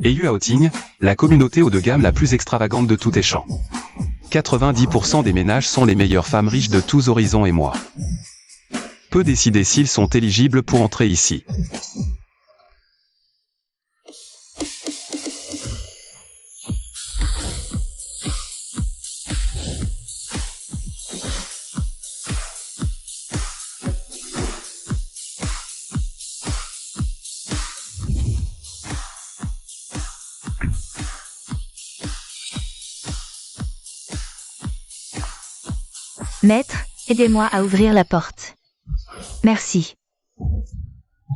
EU Outing, la communauté haut de gamme la plus extravagante de tous les champs. 90% des ménages sont les meilleures femmes riches de tous horizons et moi. Peut décider s'ils sont éligibles pour entrer ici. Maître, aidez-moi à ouvrir la porte. Merci.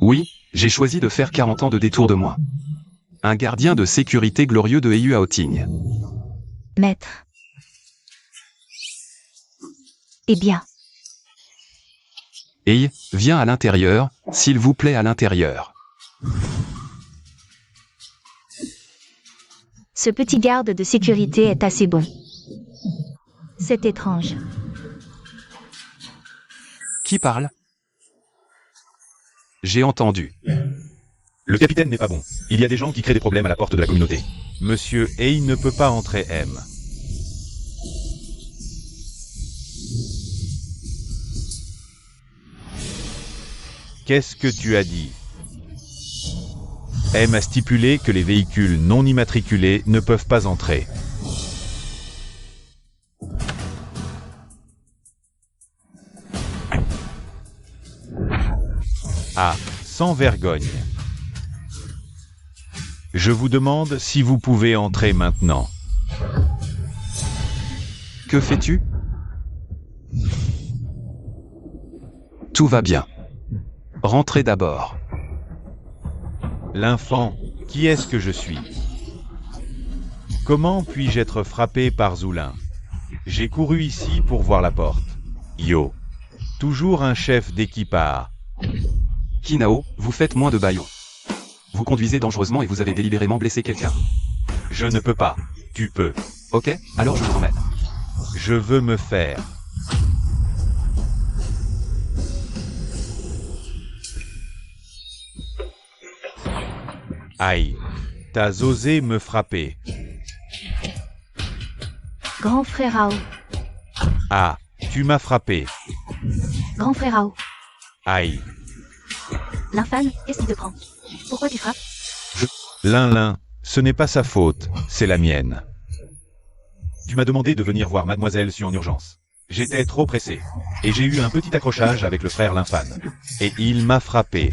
Oui, j'ai choisi de faire 40 ans de détour de moi. Un gardien de sécurité glorieux de EU Outing. Maître. Eh bien. Hey, viens à l'intérieur, s'il vous plaît à l'intérieur. Ce petit garde de sécurité est assez bon. C'est étrange. Qui parle? J'ai entendu. Le capitaine n'est pas bon. Il y a des gens qui créent des problèmes à la porte de la communauté. Monsieur Hay ne peut pas entrer M. Qu'est-ce que tu as dit? M a stipulé que les véhicules non immatriculés ne peuvent pas entrer. Ah, sans vergogne. Je vous demande si vous pouvez entrer maintenant. Que fais-tu? Tout va bien. Rentrez d'abord. L'enfant, qui est-ce que je suis? Comment puis-je être frappé par Zoulin? J'ai couru ici pour voir la porte. Yo. Toujours un chef d'équipage. Kinao, vous faites moins de baillons. Vous conduisez dangereusement et vous avez délibérément blessé quelqu'un. Je ne peux pas. Tu peux. Ok, alors je vous emmène. Je veux me faire. Aïe. T'as osé me frapper. Grand frère Ao. Ah, tu m'as frappé. Grand frère Ao. Aïe. L'infâme, qu'est-ce qui te prend? Pourquoi tu frappes? Lin, ce n'est pas sa faute, c'est la mienne. Tu m'as demandé de venir voir Mademoiselle Su en urgence. J'étais trop pressé. Et j'ai eu un petit accrochage avec le frère Lymphane. Et il m'a frappé.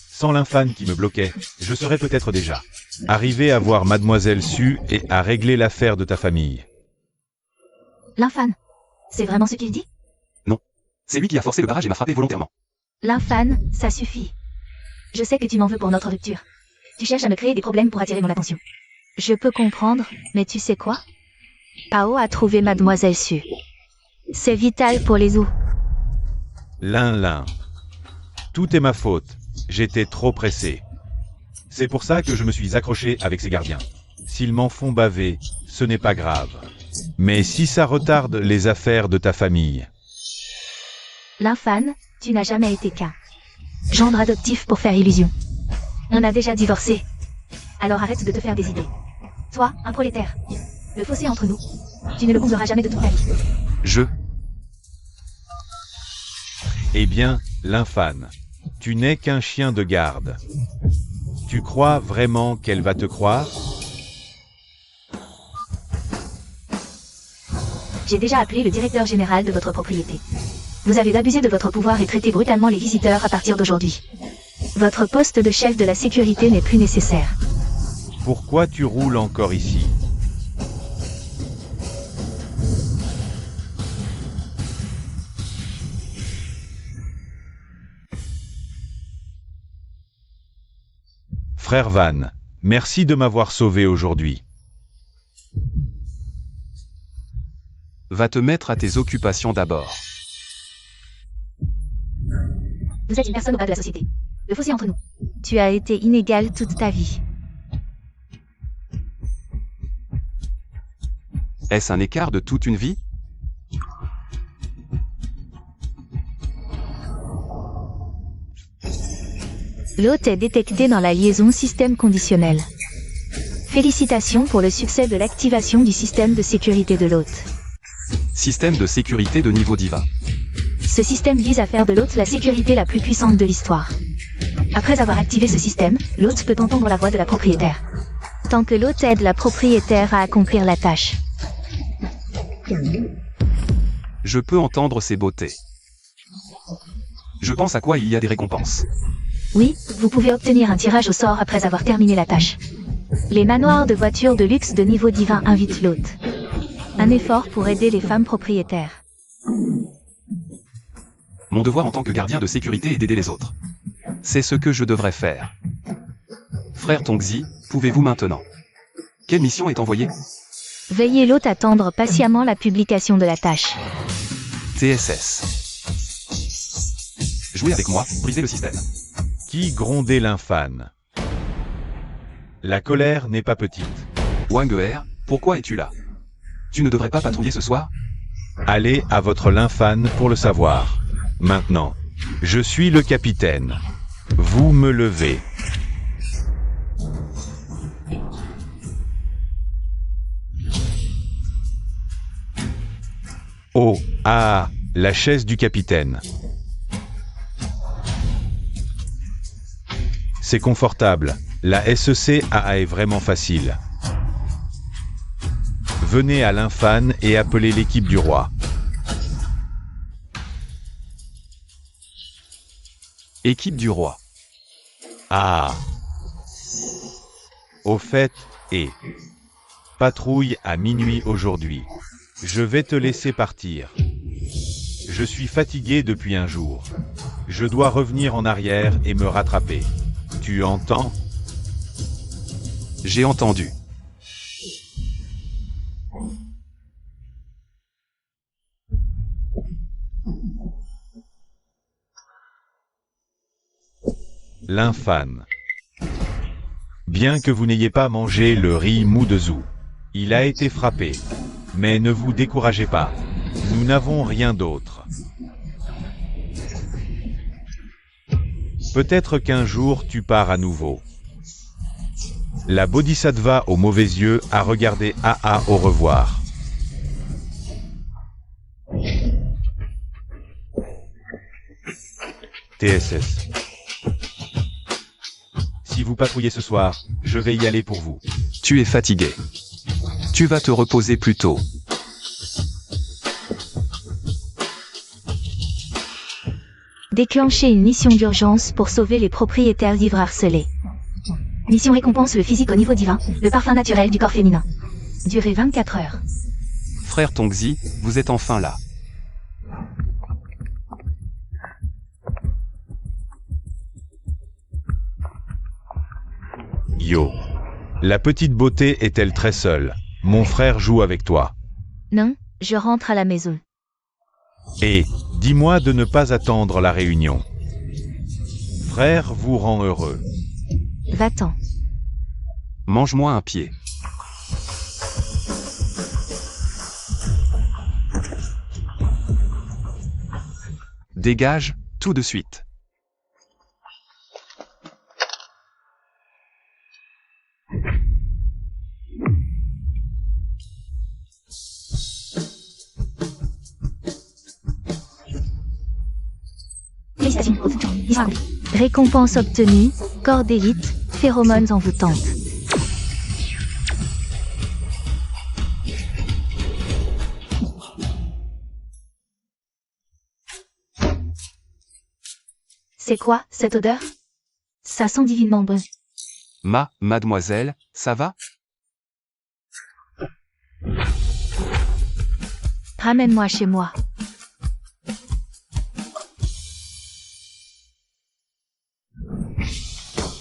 Sans Lymphane qui me bloquait, je serais peut-être déjà Arrivé à voir Mademoiselle Su et à régler l'affaire de ta famille. L'infâme. C'est vraiment ce qu'il dit? Non. C'est lui qui a forcé le barrage et m'a frappé volontairement. L'infâme, ça suffit. Je sais que tu m'en veux pour notre rupture. Tu cherches à me créer des problèmes pour attirer mon attention. Je peux comprendre, mais tu sais quoi? Ao a trouvé Mademoiselle Su. C'est vital pour les os. Lin. Tout est ma faute. J'étais trop pressé. C'est pour ça que je me suis accroché avec ces gardiens. S'ils m'en font baver, ce n'est pas grave. Mais si ça retarde les affaires de ta famille... L'infâme, tu n'as jamais été qu'un gendre adoptif pour faire illusion. On a déjà divorcé. Alors arrête de te faire des idées. Toi, un prolétaire. Le fossé entre nous, tu ne le combleras jamais de toute ta vie. Eh bien, l'infâme, tu n'es qu'un chien de garde. Tu crois vraiment qu'elle va te croire? J'ai déjà appelé le directeur général de votre propriété. Vous avez abusé de votre pouvoir et traité brutalement les visiteurs à partir d'aujourd'hui. Votre poste de chef de la sécurité n'est plus nécessaire. Pourquoi tu roules encore ici? Frère Van, merci de m'avoir sauvé aujourd'hui. Va te mettre à tes occupations d'abord. Vous êtes une personne au bas de la société. Le fossé entre nous. Tu as été inégal toute ta vie. Est-ce un écart de toute une vie? L'hôte est détecté dans la liaison système conditionnel. Félicitations pour le succès de l'activation du système de sécurité de l'hôte. Système de sécurité de niveau divin. Ce système vise à faire de l'hôte la sécurité la plus puissante de l'histoire. Après avoir activé ce système, l'hôte peut entendre la voix de la propriétaire. Tant que l'hôte aide la propriétaire à accomplir la tâche. Je peux entendre ses beautés. Je pense à quoi il y a des récompenses. Oui, vous pouvez obtenir un tirage au sort après avoir terminé la tâche. Les manoirs de voitures de luxe de niveau divin invitent l'hôte. Un effort pour aider les femmes propriétaires. Mon devoir en tant que gardien de sécurité est d'aider les autres. C'est ce que je devrais faire. Frère Tongzi, pouvez-vous maintenant? Quelle mission est envoyée? Veillez l'hôte attendre patiemment la publication de la tâche. TSS. Jouez avec moi, brisez le système. Qui grondait l'infâne? La colère n'est pas petite. Wangeer, pourquoi es-tu là? Tu ne devrais pas patrouiller ce soir? Allez à votre lymphane pour le savoir. Maintenant, je suis le capitaine. Vous me levez. Oh, ah, la chaise du capitaine. C'est confortable. La SECAA est vraiment facile. Venez à l'infâne et appelez l'équipe du roi. Équipe du roi. Ah. Au fait, patrouille à minuit aujourd'hui. Je vais te laisser partir. Je suis fatigué depuis un jour. Je dois revenir en arrière et me rattraper. Tu entends? J'ai entendu. L'infâne. Bien que vous n'ayez pas mangé le riz mou de Zou, il a été frappé. Mais ne vous découragez pas. Nous n'avons rien d'autre. Peut-être qu'un jour tu pars à nouveau. La Bodhisattva aux mauvais yeux a regardé AA au revoir. TSS. Si vous patrouillez ce soir, je vais y aller pour vous. Tu es fatigué. Tu vas te reposer plus tôt. Déclenchez une mission d'urgence pour sauver les propriétaires d'ivres harcelés. Mission récompense le physique au niveau divin, le parfum naturel du corps féminin. Durée 24 heures. Frère Tongzi, vous êtes enfin là. Yo. La petite beauté est-elle très seule? Mon frère joue avec toi. Non, je rentre à la maison. Et, dis-moi de ne pas attendre la réunion. Frère vous rend heureux. Va-t'en. Mange-moi un pied. Dégage, tout de suite. Récompense obtenue, corps d'élite, phéromones envoûtantes. C'est quoi, cette odeur? Ça sent divinement bon. Mademoiselle, ça va? Ramène-moi chez moi.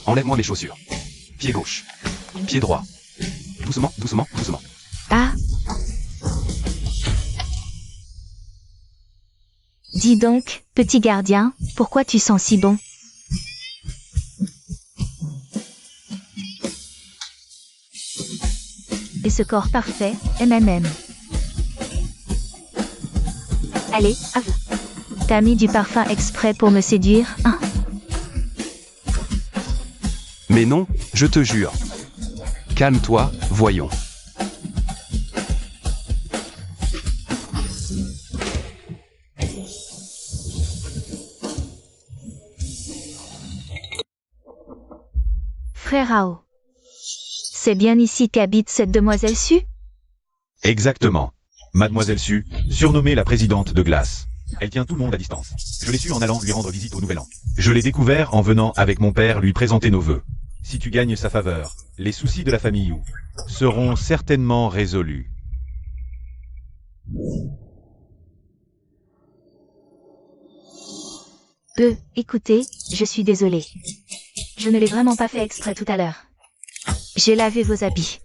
Enlève-moi mes chaussures. Pied gauche. Pied droit. Doucement, doucement, doucement. Ah. Dis donc, petit gardien, pourquoi tu sens si bon? Et ce corps parfait, MMM. Allez, T'as mis du parfum exprès pour me séduire, hein? Mais non, je te jure. Calme-toi, voyons. Frère Rao. C'est bien ici qu'habite cette demoiselle Su? Exactement. Mademoiselle Su, surnommée la présidente de glace. Elle tient tout le monde à distance. Je l'ai su en allant lui rendre visite au Nouvel An. Je l'ai découvert en venant avec mon père lui présenter nos vœux. Si tu gagnes sa faveur, les soucis de la famille Yu seront certainement résolus. Écoutez, je suis désolée. Je ne l'ai vraiment pas fait exprès tout à l'heure. J'ai lavé vos habits.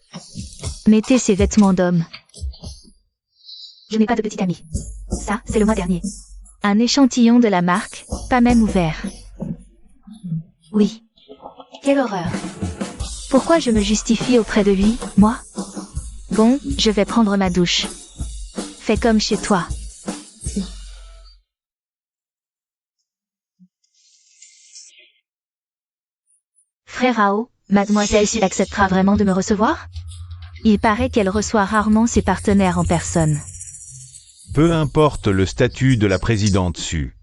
Mettez ces vêtements d'homme. Je n'ai pas de petite amie. Ça, c'est le mois dernier. Un échantillon de la marque, pas même ouvert. Oui. Quelle horreur. Pourquoi je me justifie auprès de lui, moi? Bon, je vais prendre ma douche. Fais comme chez toi. Frère Rao, Mademoiselle Su acceptera vraiment de me recevoir? Il paraît qu'elle reçoit rarement ses partenaires en personne. Peu importe le statut de la présidente Su.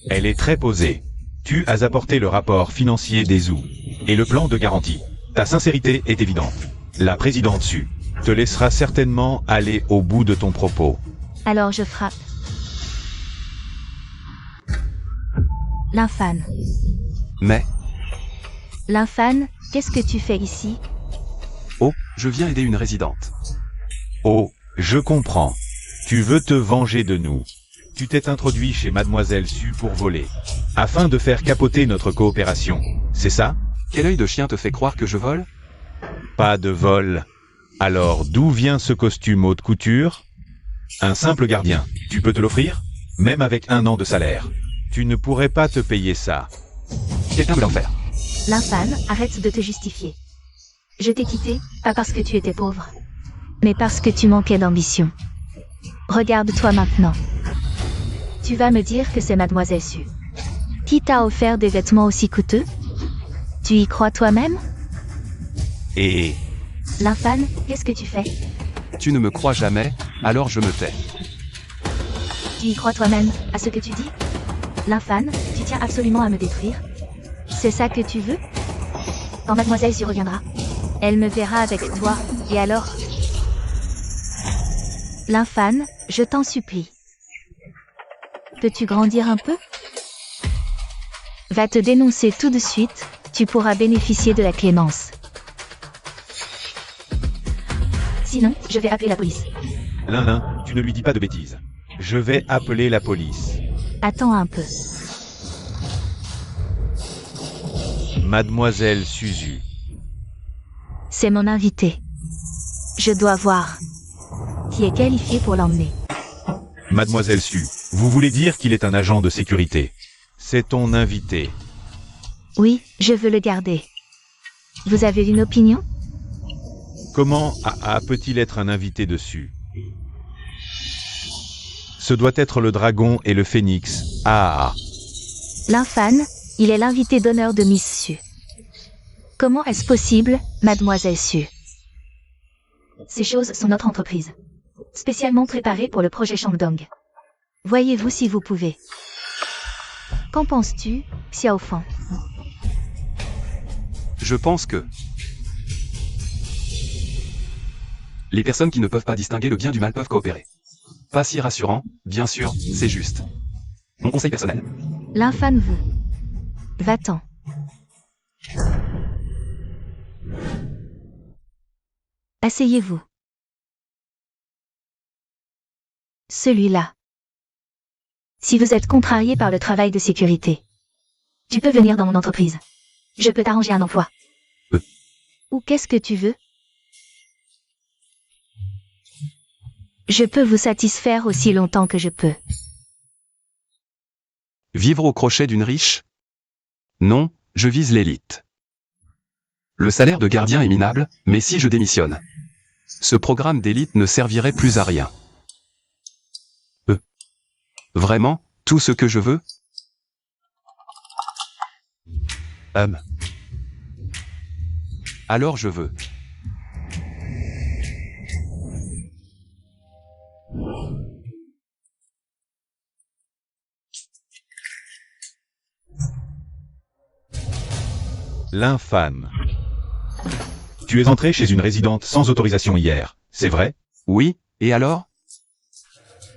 Elle est très posée. Tu as apporté le rapport financier des Zhou et le plan de garantie. Ta sincérité est évidente. La présidente Su Te laissera certainement aller au bout de ton propos. Alors je frappe. L'infâne. Mais, L'infâne, qu'est-ce que tu fais ici? oh, je viens aider une résidente. Oh, je comprends. Tu veux te venger de nous. Tu t'es introduit chez Mademoiselle Su pour voler, afin de faire capoter notre coopération. C'est ça? Quel œil de chien te fait croire que je vole? Pas de vol. Alors, d'où vient ce costume haute couture? Un simple gardien. Tu peux te l'offrir? Même avec 1 an de salaire. Tu ne pourrais pas te payer ça. Quelqu'un veut l'enfer. L'infâne, arrête de te justifier. Je t'ai quitté, pas parce que tu étais pauvre, mais parce que tu manquais d'ambition. Regarde-toi maintenant. Tu vas me dire que c'est Mademoiselle Su qui t'a offert des vêtements aussi coûteux? Tu y crois toi-même? Et L'infâne, qu'est-ce que tu fais? Tu ne me crois jamais, alors je me tais. Tu y crois toi-même, à ce que tu dis? L'infâne, tu tiens absolument à me détruire? C'est ça que tu veux? Quand Mademoiselle Su reviendra, elle me verra avec toi, et alors? L'infâne, je t'en supplie. Peux-tu grandir un peu? Va te dénoncer tout de suite, tu pourras bénéficier de la clémence. Sinon, je vais appeler la police. Lin, tu ne lui dis pas de bêtises. je vais appeler la police. Attends un peu. Mademoiselle Suzu. C'est mon invité. Je dois voir qui est qualifié pour l'emmener. Mademoiselle Su, vous voulez dire qu'il est un agent de sécurité? C'est ton invité. Oui, je veux le garder. Vous avez une opinion? Comment peut-il être un invité dessus? Ce doit être le dragon et le phénix. L'infâne, il est l'invité d'honneur de Miss Su. Comment est-ce possible, Mademoiselle Su? Ces choses sont notre entreprise. Spécialement préparée pour le projet Shangdong. Voyez-vous si vous pouvez. Qu'en penses-tu, Xiaofan? Je pense que les personnes qui ne peuvent pas distinguer le bien du mal peuvent coopérer. Pas si rassurant, bien sûr, c'est juste. Mon conseil personnel. L'infâne veut. Va-t'en. Asseyez-vous. Celui-là. Si vous êtes contrarié par le travail de sécurité, tu peux venir dans mon entreprise. Je peux t'arranger un emploi. Ou qu'est-ce que tu veux? Je peux vous satisfaire aussi longtemps que je peux. Vivre au crochet d'une riche? Non, je vise l'élite. Le salaire de gardien est minable, mais si je démissionne, ce programme d'élite ne servirait plus à rien. Vraiment, tout ce que je veux? Alors je veux. L'infâme. Tu es entré chez une résidente sans autorisation hier, c'est vrai? Oui, et alors?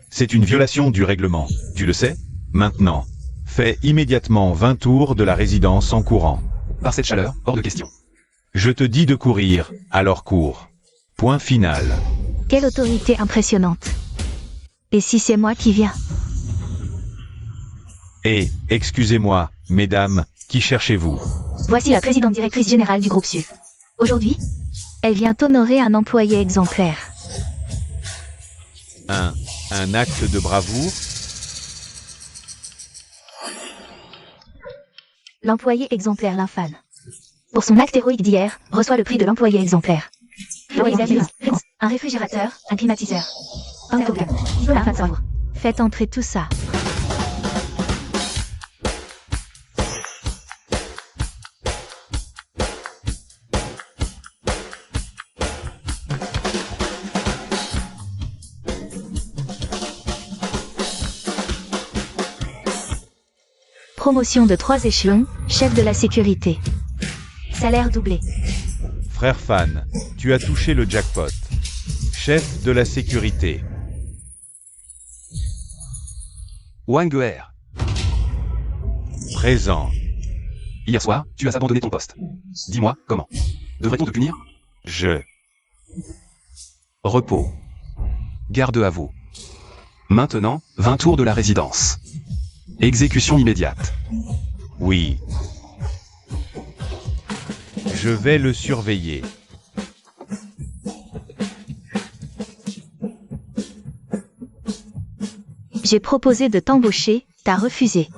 C'est une violation du règlement, tu le sais? Maintenant, Fais immédiatement 20 tours de la résidence en courant. Par cette chaleur, hors de question. je te dis de courir, alors cours. Point final. Quelle autorité impressionnante. Et si c'est moi qui viens? Et, excusez-moi, mesdames, qui cherchez-vous? Voici la présidente directrice générale du groupe SU. Aujourd'hui, elle vient honorer un employé exemplaire. Un acte de bravoure? L'employé exemplaire Lynphane. Pour son acte héroïque d'hier, reçoit le prix de l'employé exemplaire. Un réfrigérateur, un climatiseur. Un token. Afin de savoir. Faites entrer tout ça. Promotion de 3 échelons, chef de la sécurité. Salaire doublé. Frère Fan, tu as touché le jackpot. Chef de la sécurité. Wanguer. Présent. Hier soir, tu as abandonné ton poste. Dis-moi, comment? Devrait-on te punir? Repos. Garde à vous. Maintenant, 20 tours de la résidence. Exécution immédiate. Oui. Je vais le surveiller. J'ai proposé de t'embaucher, t'as refusé.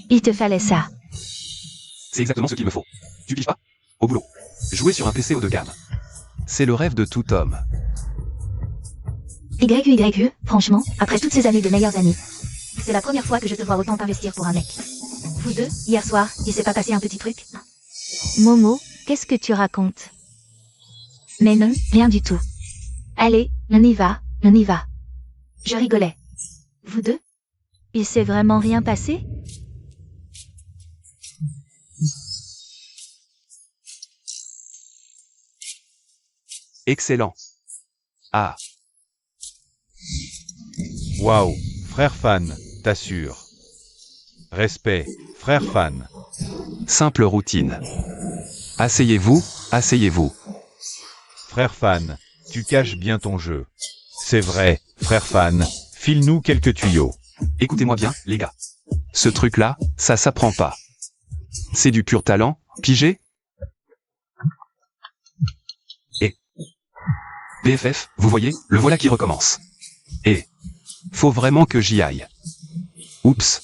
Il te fallait ça. C'est exactement ce qu'il me faut. Tu piges pas? Au boulot. Jouer sur un PC haut de gamme. C'est le rêve de tout homme. YU, franchement, après toutes ces années de meilleures amies, c'est la première fois que je te vois autant investir pour un mec. Vous deux, hier soir, il s'est pas passé un petit truc? Momo, qu'est-ce que tu racontes? Mais non, rien du tout. Allez, on y va, on y va. Je rigolais. Vous deux? Il s'est vraiment rien passé? Excellent. Ah, Waouh, frère Fan, t'assure. Respect, frère Fan. simple routine. Asseyez-vous, asseyez-vous. Frère Fan, tu caches bien ton jeu. C'est vrai, frère Fan, file-nous quelques tuyaux. Écoutez-moi bien, les gars. Ce truc-là, ça s'apprend pas. C'est du pur talent, pigé? Et BFF, vous voyez, le voilà qui recommence. Et faut vraiment que j'y aille. Oups,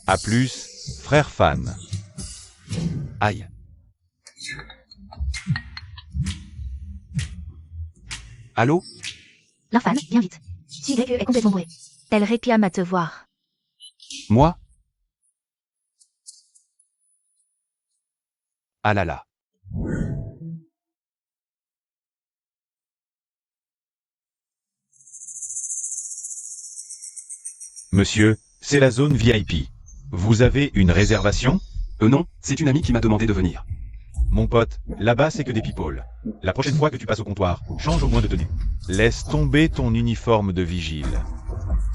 À plus, frère Fan. aïe. Allô? L'Infane, viens vite. YU est complètement bourré. Elle réclame à te voir. Moi? Ah là là. Monsieur, c'est la zone VIP. Vous avez une réservation? Non, c'est une amie qui m'a demandé de venir. Mon pote, là-bas c'est que des people. La prochaine fois que tu passes au comptoir, change au moins de tenue. Laisse tomber ton uniforme de vigile.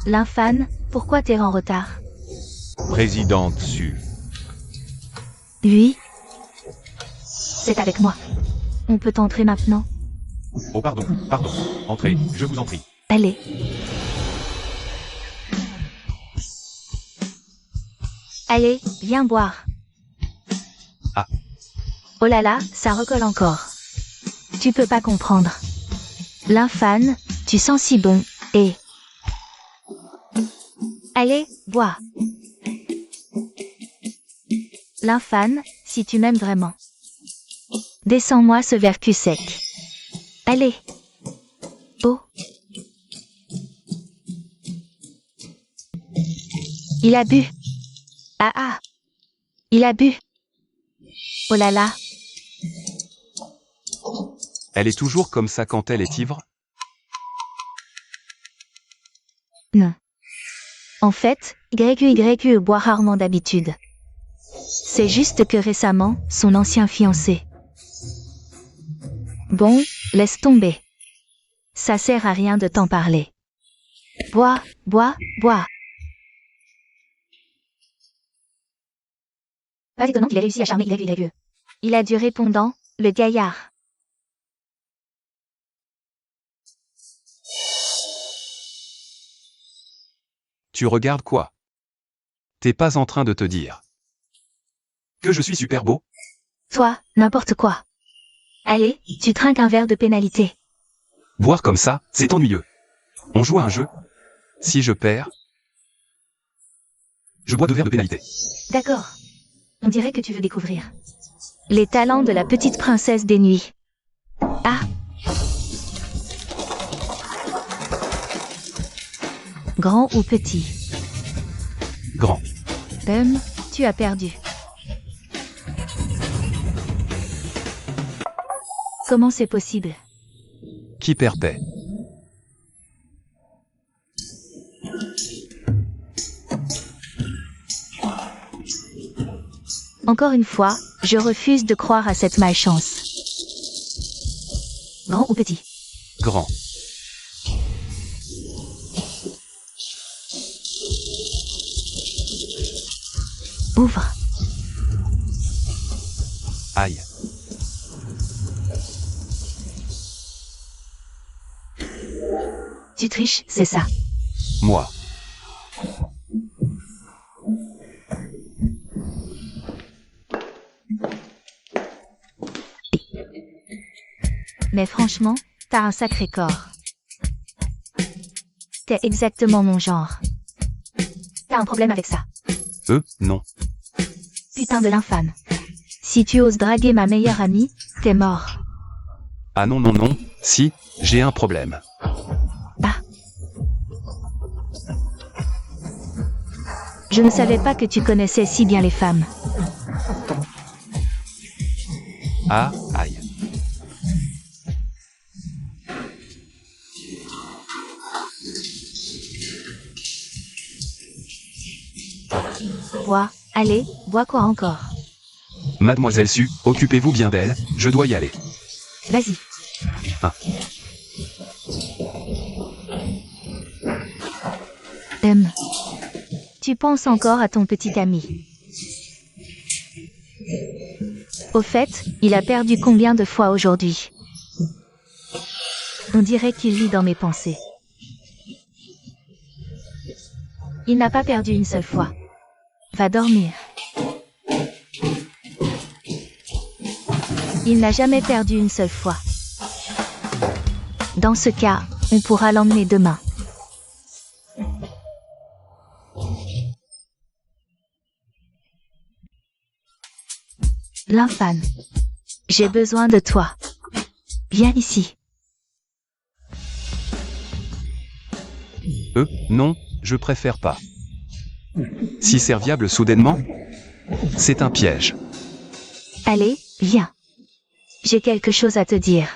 L'Infane, pourquoi t'es en retard? Présidente Su. Oui. C'est avec moi. On peut entrer maintenant? Oh pardon, entrez, je vous en prie. Allez. Allez, viens boire. Ah. Oh là là, ça recolle encore. Tu peux pas comprendre. L'Infane, tu sens si bon, et... Allez, bois. L'Infane, si tu m'aimes vraiment. Descends-moi ce verre cul sec. Allez. Oh. Il a bu. Ah ah. Il a bu. Oh là là. Elle est toujours comme ça quand elle est ivre? Non. En fait, YQYQ boit rarement d'habitude. C'est juste que récemment, son ancien fiancé. Bon, laisse tomber. Ça sert à rien de t'en parler. Bois, bois, bois. Pas étonnant qu'il ait réussi à charmer YQYQ. Il a du répondant, le gaillard. Tu regardes quoi? T'es pas en train de te dire que je suis super beau? Toi, n'importe quoi. Allez, tu trinques un verre de pénalité. Boire comme ça, c'est ennuyeux. On joue à un jeu. Si je perds, je bois 2 verres de pénalité. D'accord. On dirait que tu veux découvrir les talents de la petite princesse des nuits. Ah. Grand ou petit? Grand. Tu as perdu. Comment c'est possible? Qui perd paie. Encore une fois, je refuse de croire à cette malchance. Grand ou petit? Grand. Ouvre. Aïe. Tu triches, c'est ça. Moi. Mais franchement, t'as un sacré corps. T'es exactement mon genre. T'as un problème avec ça? Non. Putain de l'infâme. Si tu oses draguer ma meilleure amie, t'es mort. Ah non non non, si, j'ai un problème. Ah. Je ne savais pas que tu connaissais si bien les femmes. Ah, aïe. Bois, allez, bois quoi encore? Mademoiselle Su, occupez-vous bien d'elle, je dois y aller. Vas-y. Ah. Tu penses encore à ton petit ami. Au fait, il a perdu combien de fois aujourd'hui? On dirait qu'il vit dans mes pensées. Il n'a pas perdu une seule fois. Va dormir. Il n'a jamais perdu une seule fois. Dans ce cas, on pourra l'emmener demain. L'infâme. J'ai besoin de toi. Viens ici. Non, je préfère pas. Si serviable soudainement? C'est un piège. Allez, viens. J'ai quelque chose à te dire.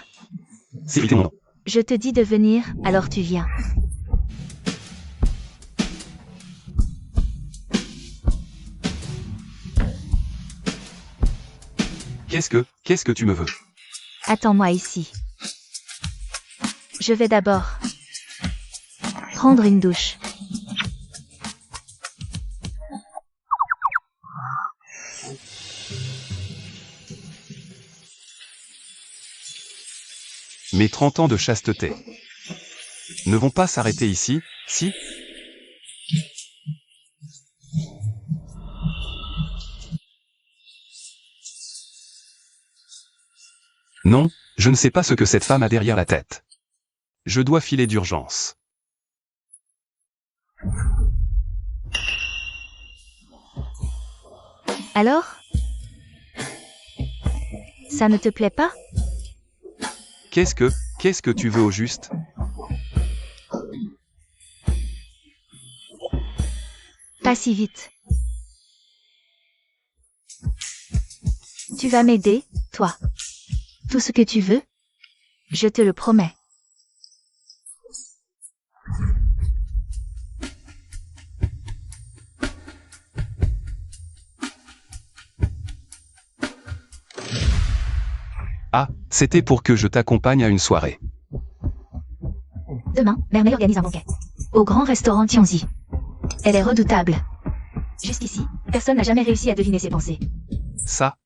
C'est mon nom. Je te dis de venir, alors tu viens. Qu'est-ce que tu me veux? Attends-moi ici. Je vais d'abord prendre une douche. Mes 30 ans de chasteté ne vont pas s'arrêter ici, si? Non, je ne sais pas ce que cette femme a derrière la tête. Je dois filer d'urgence. Alors? Ça ne te plaît pas? Qu'est-ce que tu veux au juste? Pas si vite. Tu vas m'aider, toi. Tout ce que tu veux? Je te le promets. Ah, c'était pour que je t'accompagne à une soirée. Demain, Mermet organise un banquet. Au grand restaurant Tianzi. Elle est redoutable. Jusqu'ici, personne n'a jamais réussi à deviner ses pensées. Ça,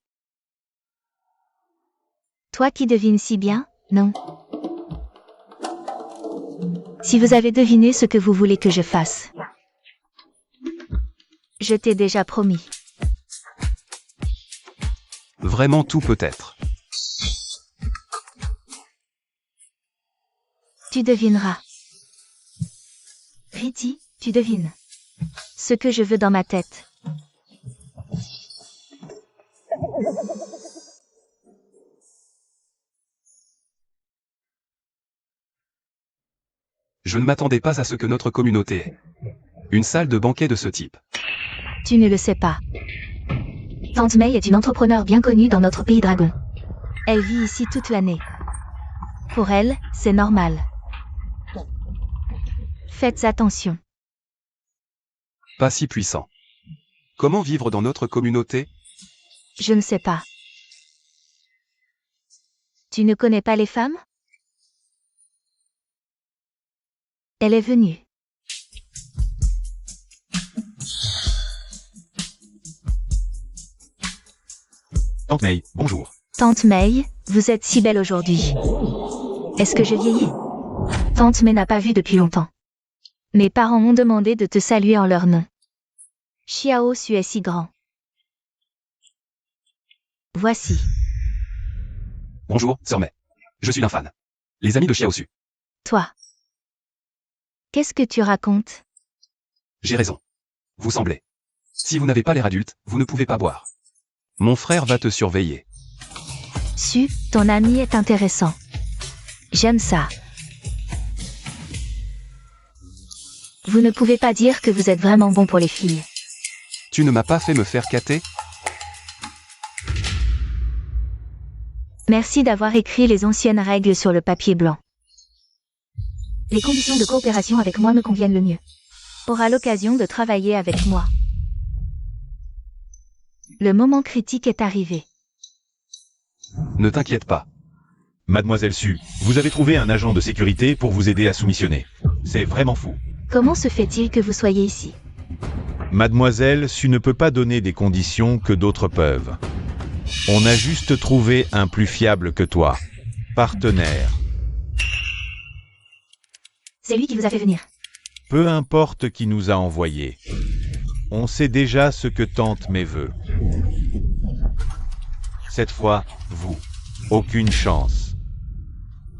Toi qui devines si bien, non. Si vous avez deviné ce que vous voulez que je fasse, je t'ai déjà promis. vraiment tout peut-être. Tu devineras. Pretty, tu devines. Ce que je veux dans ma tête. Je ne m'attendais pas à ce que notre communauté ait une salle de banquet de ce type. Tu ne le sais pas. Tante May est une entrepreneure bien connue dans notre pays dragon. Elle vit ici toute l'année. Pour elle, c'est normal. Faites attention. Pas si puissant. Comment vivre dans notre communauté? Je ne sais pas. Tu ne connais pas les femmes? Elle est venue. Tante May, bonjour. Tante May, vous êtes si belle aujourd'hui. Est-ce que je vieillis? Tante May n'a pas vu depuis longtemps. Mes parents m'ont demandé de te saluer en leur nom. Xiao Su est si grand. Voici. Bonjour, Sœur May. Je suis un fan. Les amis de Xiaosu. Toi. Qu'est-ce que tu racontes? J'ai raison. Vous semblez. Si vous n'avez pas l'air adulte, vous ne pouvez pas boire. Mon frère va te surveiller. Su, ton ami est intéressant. J'aime ça. Vous ne pouvez pas dire que vous êtes vraiment bon pour les filles. Tu ne m'as pas fait me faire cater? Merci d'avoir écrit les anciennes règles sur le papier blanc. Les conditions de coopération avec moi me conviennent le mieux. Aura l'occasion de travailler avec moi. Le moment critique est arrivé. Ne t'inquiète pas. Mademoiselle Su, vous avez trouvé un agent de sécurité pour vous aider à soumissionner. C'est vraiment fou. Comment se fait-il que vous soyez ici? Mademoiselle Su ne peut pas donner des conditions que d'autres peuvent. On a juste trouvé un plus fiable que toi. Partenaire. C'est lui qui vous a fait venir. Peu importe qui nous a envoyés. On sait déjà ce que Tante May veut. Cette fois, vous. Aucune chance.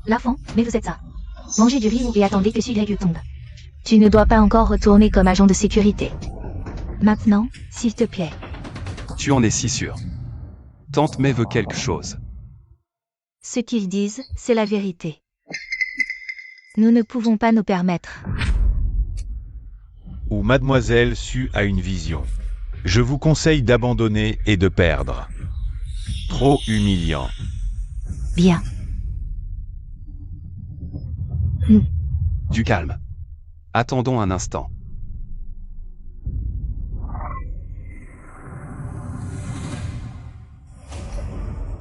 L'enfant, mais vous êtes ça. Mangez du riz et attendez que Sugreg tombe. Tu ne dois pas encore retourner comme agent de sécurité. Maintenant, s'il te plaît. Tu en es si sûr. Tante May veut quelque chose. Ce qu'ils disent, c'est la vérité. Nous ne pouvons pas nous permettre. Ou Mademoiselle Su a une vision. Je vous conseille d'abandonner et de perdre. Trop humiliant. Bien. Du calme. Attendons un instant.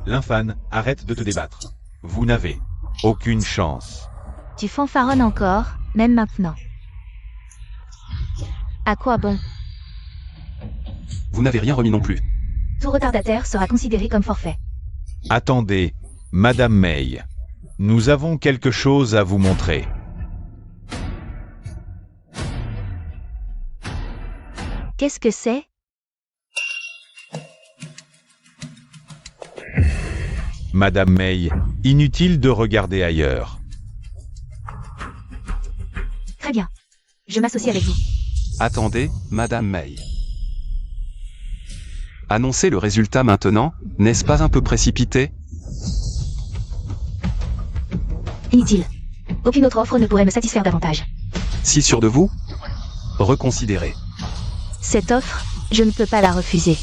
L'infane, arrête de te débattre. Vous n'avez aucune chance. Tu fanfaronnes encore, même maintenant. À quoi bon? Vous n'avez rien remis non plus. Tout retardataire sera considéré comme forfait. Attendez, Madame May. Nous avons quelque chose à vous montrer. Qu'est-ce que c'est? Madame May, inutile de regarder ailleurs. Très bien. Je m'associe avec vous. Attendez, Madame May. Annoncer le résultat maintenant, n'est-ce pas un peu précipité? Inutile. Aucune autre offre ne pourrait me satisfaire davantage. Si sûr de vous? Reconsidérez. Cette offre, je ne peux pas la refuser.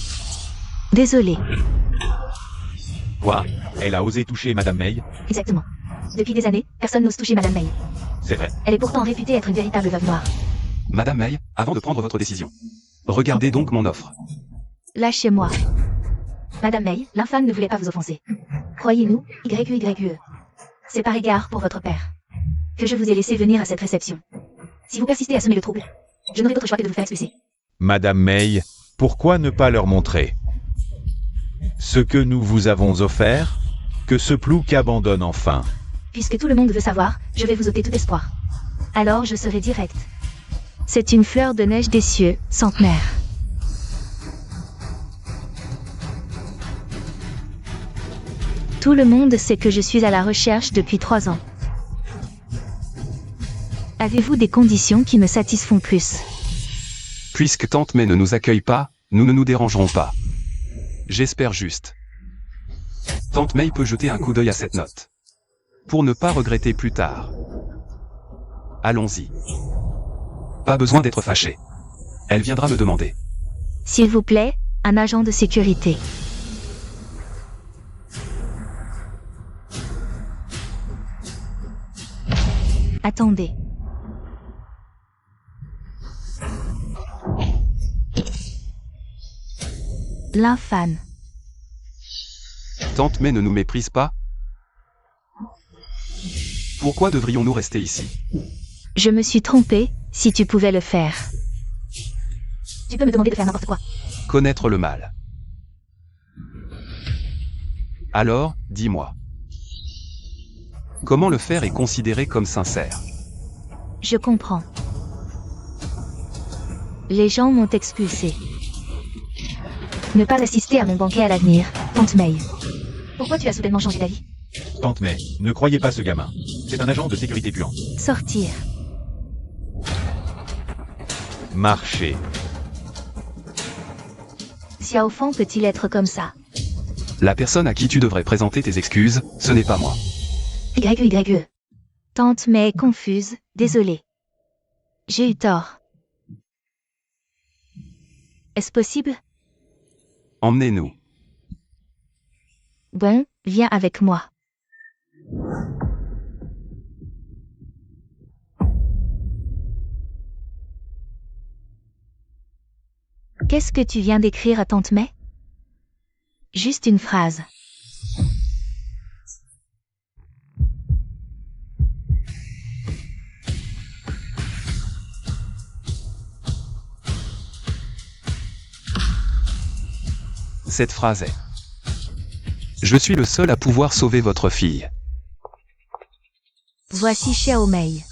Désolé. Quoi? Elle a osé toucher Madame May? Exactement. Depuis des années, personne n'ose toucher Madame May. C'est vrai. Elle est pourtant réputée être une véritable veuve noire. Madame May, avant de prendre votre décision, regardez donc mon offre. Lâchez-moi. Madame May, l'infâme ne voulait pas vous offenser. Croyez-nous, YUYE. C'est par égard pour votre père que je vous ai laissé venir à cette réception. Si vous persistez à semer le trouble, je n'aurai d'autre choix que de vous faire expulser. Madame May, pourquoi ne pas leur montrer ce que nous vous avons offert? Que ce plouc abandonne enfin. Puisque tout le monde veut savoir, je vais vous ôter tout espoir. Alors je serai direct. C'est une fleur de neige des cieux, centenaire. Tout le monde sait que je suis à la recherche depuis 3 ans. Avez-vous des conditions qui me satisfont plus? Puisque Tante May ne nous accueille pas, nous ne nous dérangerons pas. J'espère juste. Tante May peut jeter un coup d'œil à cette note. Pour ne pas regretter plus tard. Allons-y. Pas besoin d'être fâché. Elle viendra me demander. S'il vous plaît, un agent de sécurité. Attendez. L'infâme. Tante May ne nous méprise pas? Pourquoi devrions-nous rester ici? Je me suis trompé, si tu pouvais le faire. Tu peux me demander de faire n'importe quoi. Connaître le mal. Alors, dis-moi. Comment le faire est considéré comme sincère? Je comprends. Les gens m'ont expulsé. Ne pas assister à mon banquet à l'avenir, Tante May. Pourquoi tu as soudainement changé d'avis? Tante May, ne croyez pas ce gamin. C'est un agent de sécurité puant. Sortir. Marcher. Xiao Fang peut-il être comme ça? La personne à qui tu devrais présenter tes excuses, ce n'est pas moi. YUYE. Tante May confuse, désolée. J'ai eu tort. Est-ce possible? Emmenez-nous. Bon, viens avec moi. Qu'est-ce que tu viens d'écrire à Tante May? Juste une phrase. Cette phrase est: je suis le seul à pouvoir sauver votre fille. Voici Xiao Mei.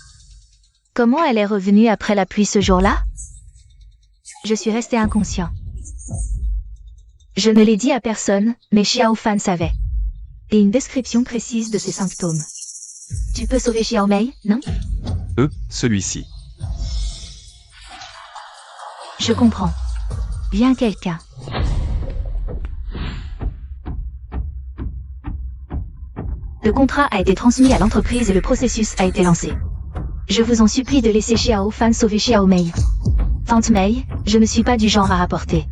Comment elle est revenue après la pluie ce jour-là? Je suis resté inconscient. Je ne l'ai dit à personne, mais Xiao Fan savait. Et une description précise de ses symptômes. Tu peux sauver Xiao Mei, non? Celui-ci. Je comprends. Bien quelqu'un. Le contrat a été transmis à l'entreprise et le processus a été lancé. Je vous en supplie de laisser Xiao Fan sauver Xiao Mei. Tante May, je ne suis pas du genre à rapporter.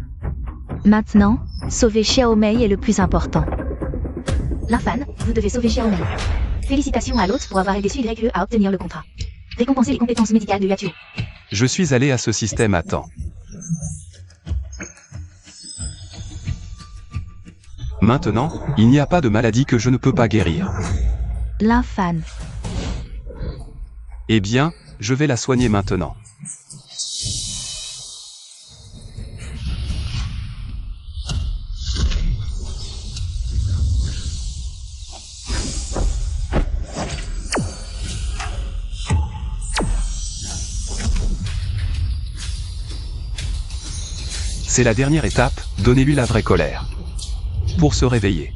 Maintenant, sauver Xiao Mei est le plus important. L'infâme, vous devez sauver Xiao Mei. Félicitations à l'hôte pour avoir aidé YE à obtenir le contrat. Récompenser les compétences médicales de Yatuo. Je suis allé à ce système à temps. Maintenant, il n'y a pas de maladie que je ne peux pas guérir. L'infâme. Eh bien, je vais la soigner maintenant. C'est la dernière étape, donnez-lui la vraie colère. Pour se réveiller.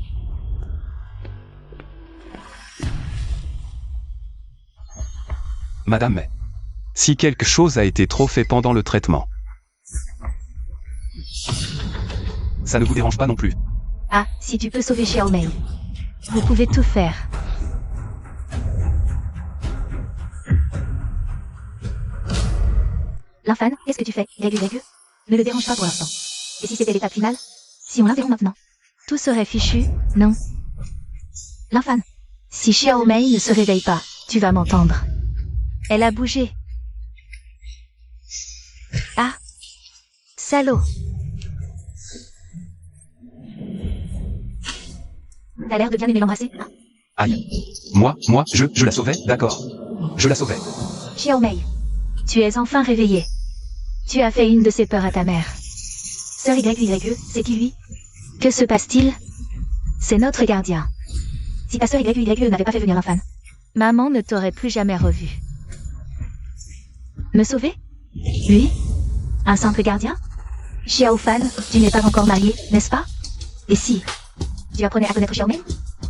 Madame May. Si quelque chose a été trop fait pendant le traitement. Ça ne vous dérange pas non plus? Ah, si tu peux sauver Xiao Mei. Vous pouvez tout faire. L'infâme, qu'est-ce que tu fais? YE. Ne le dérange pas pour l'instant. Et si c'était l'étape finale? Si on l'interrompt maintenant? Tout serait fichu, non? L'infâme. Si Xiao Mei ne se réveille pas, tu vas m'entendre. Elle a bougé. Ah. Salaud. T'as l'air de bien aimer l'embrasser. Aïe. Moi, je la sauvais, d'accord. Je la sauvais. Xiao Mei. Tu es enfin réveillé. Tu as fait une de ces peurs à ta mère. Sœur YYE, c'est qui lui? Que se passe-t-il? C'est notre gardien. Si ta sœur YYE n'avait pas fait venir un fan, maman ne t'aurait plus jamais revu. Me sauver? Lui? Un simple gardien? Xiao Fan, tu n'es pas encore marié, n'est-ce pas? Et si tu apprenais à connaître Xiao Mei?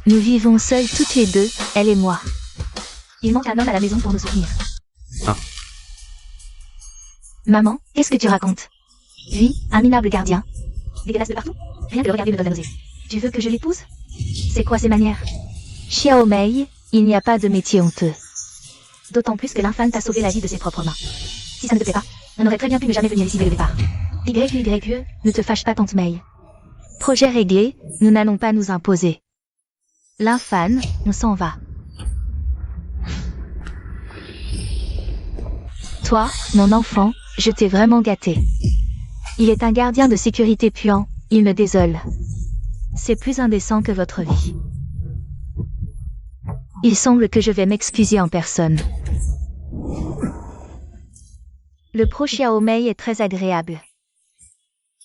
Nous vivons seuls toutes les deux, elle et moi. Il manque un homme à la maison pour nous soutenir. Hein? Maman, qu'est-ce que tu racontes? Lui, un minable gardien. Dégueulasse de partout. Rien que le regarder me donne la nausée. Tu veux que je l'épouse? C'est quoi ces manières? Xiao Mei, il n'y a pas de métier honteux. D'autant plus que l'infâme t'a sauvé la vie de ses propres mains. Si ça ne te plaît pas, on aurait très bien pu ne jamais venir ici dès le départ. YYE, ne te fâche pas tante Mei. Projet réglé, nous n'allons pas nous imposer. L'infâme, on s'en va. Toi, mon enfant, je t'ai vraiment gâté. Il est un gardien de sécurité puant, il me désole. C'est plus indécent que votre vie. Il semble que je vais m'excuser en personne. Le pro Xiao Mei est très agréable.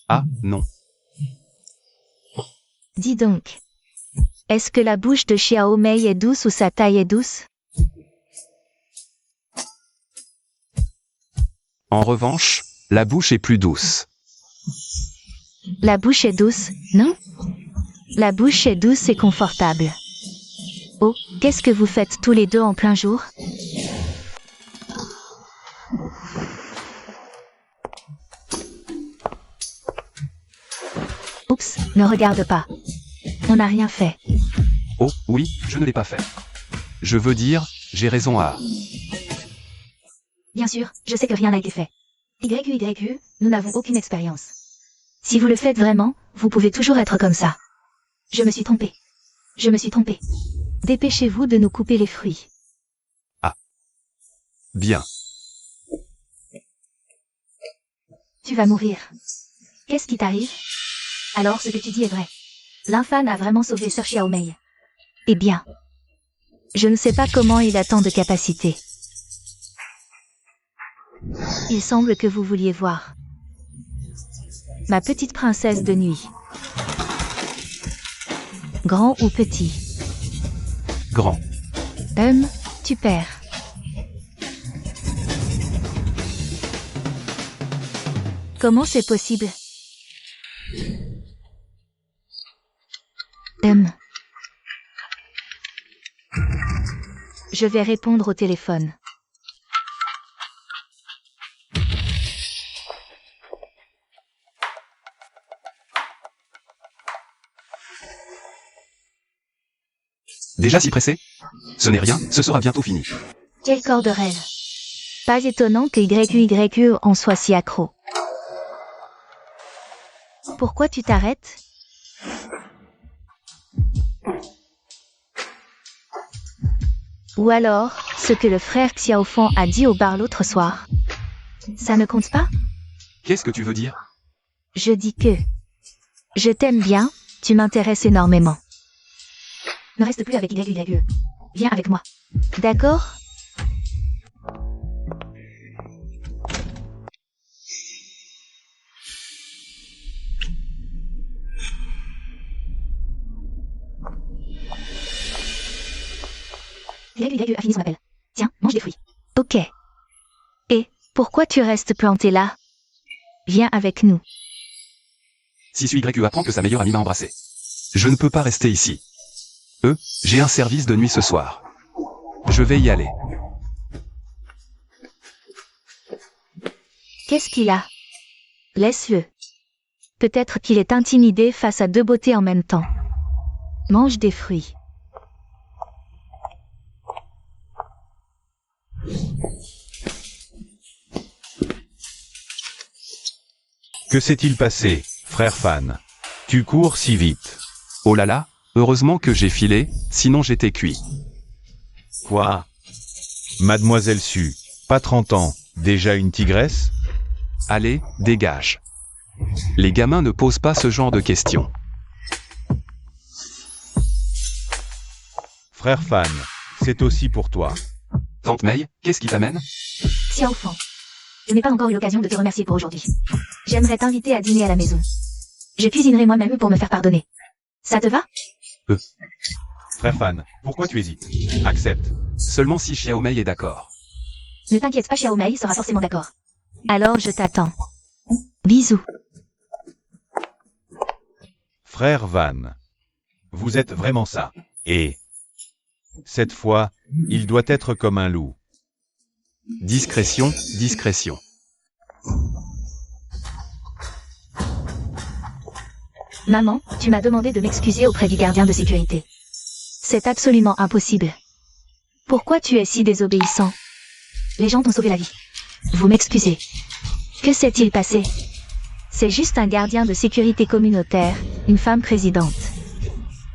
Ah, non. Dis donc. Est-ce que la bouche de Xiao Mei est douce ou sa taille est douce? En revanche, la bouche est plus douce. La bouche est douce, non? La bouche est douce et confortable. Oh, qu'est-ce que vous faites tous les deux en plein jour? Oups, ne regarde pas. On n'a rien fait. Oh, oui, je ne l'ai pas fait. Je veux dire, j'ai raison à... Bien sûr, je sais que rien n'a été fait. YYE, nous n'avons aucune expérience. Si vous le faites vraiment, vous pouvez toujours être comme ça. Je me suis trompé. Je me suis trompé. Dépêchez-vous de nous couper les fruits. Ah. Bien. Tu vas mourir. Qu'est-ce qui t'arrive? Alors ce que tu dis est vrai. L'infâme a vraiment sauvé Sir Xiao Mei. Eh bien. Je ne sais pas comment il a tant de capacités. Il semble que vous vouliez voir. Ma petite princesse de nuit. Grand ou petit? Grand. Tu perds. Comment c'est possible? Je vais répondre au téléphone. Déjà si pressé? Ce n'est rien, ce sera bientôt fini. Quel corps de rêve. Pas étonnant que YYE en soit si accro. Pourquoi tu t'arrêtes? Ou alors, ce que le frère Xiaofan a dit au bar l'autre soir. Ça ne compte pas? Qu'est-ce que tu veux dire? Je dis que... Je t'aime bien, tu m'intéresses énormément. Ne reste plus avec YYE. Viens avec moi. D'accord? YYE a fini son appel. Tiens, mange des fruits. Ok. Et, pourquoi tu restes planté là? Viens avec nous. Si YU apprend que sa meilleure amie m'a embrassé. Je ne peux pas rester ici. J'ai un service de nuit ce soir. Je vais y aller. Qu'est-ce qu'il a? Laisse-le. Peut-être qu'il est intimidé face à deux beautés en même temps. Mange des fruits. Que s'est-il passé, frère Fan? Tu cours si vite. Oh là là, heureusement que j'ai filé, sinon j'étais cuit. Quoi? Mademoiselle Su, pas 30 ans, déjà une tigresse? Allez, dégage. Les gamins ne posent pas ce genre de questions. Frère Fan, c'est aussi pour toi. Tante May, qu'est-ce qui t'amène? Xiao Fan. Je n'ai pas encore eu l'occasion de te remercier pour aujourd'hui. J'aimerais t'inviter à dîner à la maison. Je cuisinerai moi-même pour me faire pardonner. Ça te va? Frère Fan, pourquoi tu hésites? Accepte. Seulement si Xiao Mei est d'accord. Ne t'inquiète pas, Xiao Mei sera forcément d'accord. Alors je t'attends. Bisous. Frère Van. Vous êtes vraiment ça. Et cette fois, il doit être comme un loup. Discrétion, discrétion. Maman, tu m'as demandé de m'excuser auprès du gardien de sécurité. C'est absolument impossible. Pourquoi tu es si désobéissant? Les gens t'ont sauvé la vie. Vous m'excusez. Que s'est-il passé? C'est juste un gardien de sécurité communautaire, une femme présidente,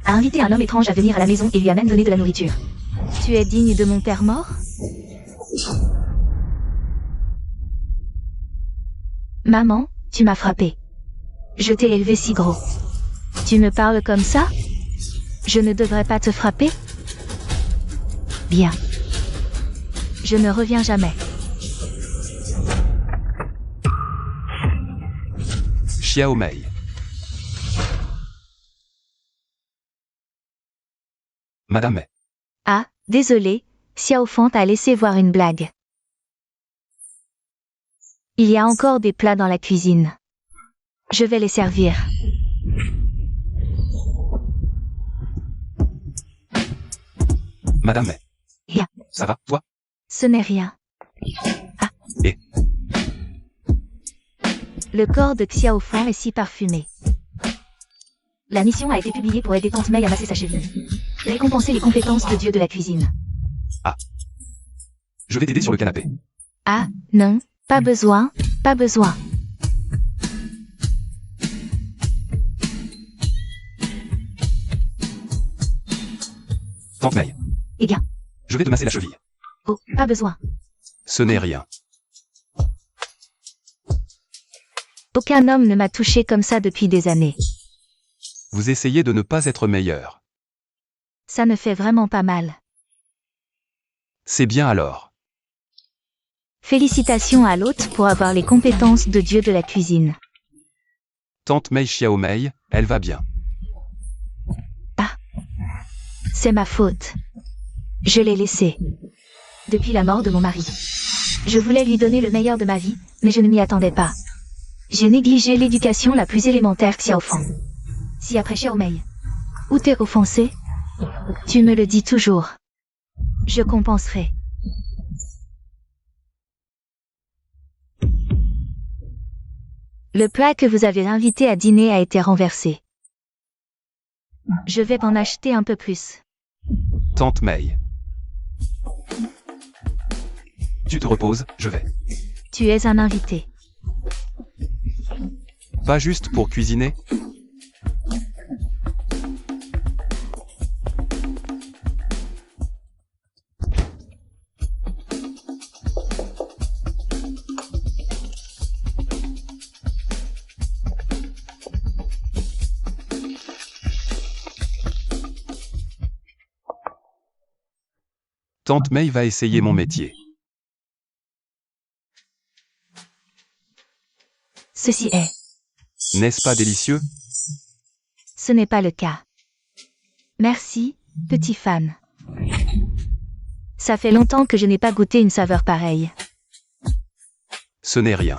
a invité un homme étrange à venir à la maison et lui a même donné de la nourriture. Tu es digne de mon père mort? Maman, tu m'as frappé. Je t'ai élevé si gros. Tu me parles comme ça? Je ne devrais pas te frapper? Bien. Je ne reviens jamais. Xiao Mei. Madame Mei. Ah, désolé, Xiao Fan t'a laissé voir une blague. Il y a encore des plats dans la cuisine. Je vais les servir. Madame Mei. Rien. Ça va, toi? Ce n'est rien. Ah. Et? Le corps de Xiao Fan est si parfumé. La mission a été publiée pour aider Tante Mei à masser sa cheville. Récompenser les compétences de dieu de la cuisine. Ah. Je vais t'aider sur le canapé. Ah, non, pas besoin, pas besoin. Tante Mei. Eh bien. Je vais te masser la cheville. Oh, pas besoin. Ce n'est rien. Aucun homme ne m'a touché comme ça depuis des années. Vous essayez de ne pas être meilleur. Ça ne fait vraiment pas mal. C'est bien alors. Félicitations à l'hôte pour avoir les compétences de dieu de la cuisine. Tante Mei Xiao Mei, elle va bien. Ah. C'est ma faute. Je l'ai laissé. Depuis la mort de mon mari. Je voulais lui donner le meilleur de ma vie, mais je ne m'y attendais pas. J'ai négligé l'éducation la plus élémentaire que Xiao Fan. Si après Xiao Mei. Ou t'es offensé? Tu me le dis toujours. Je compenserai. Le plat que vous avez invité à dîner a été renversé. Je vais en acheter un peu plus. Tante Mei. Tu te reposes, je vais. Tu es un invité. Pas juste pour cuisiner? Tante Mei va essayer mon métier. Ceci est. N'est-ce pas délicieux? Ce n'est pas le cas. Merci, petit fan. Ça fait longtemps que je n'ai pas goûté une saveur pareille. Ce n'est rien.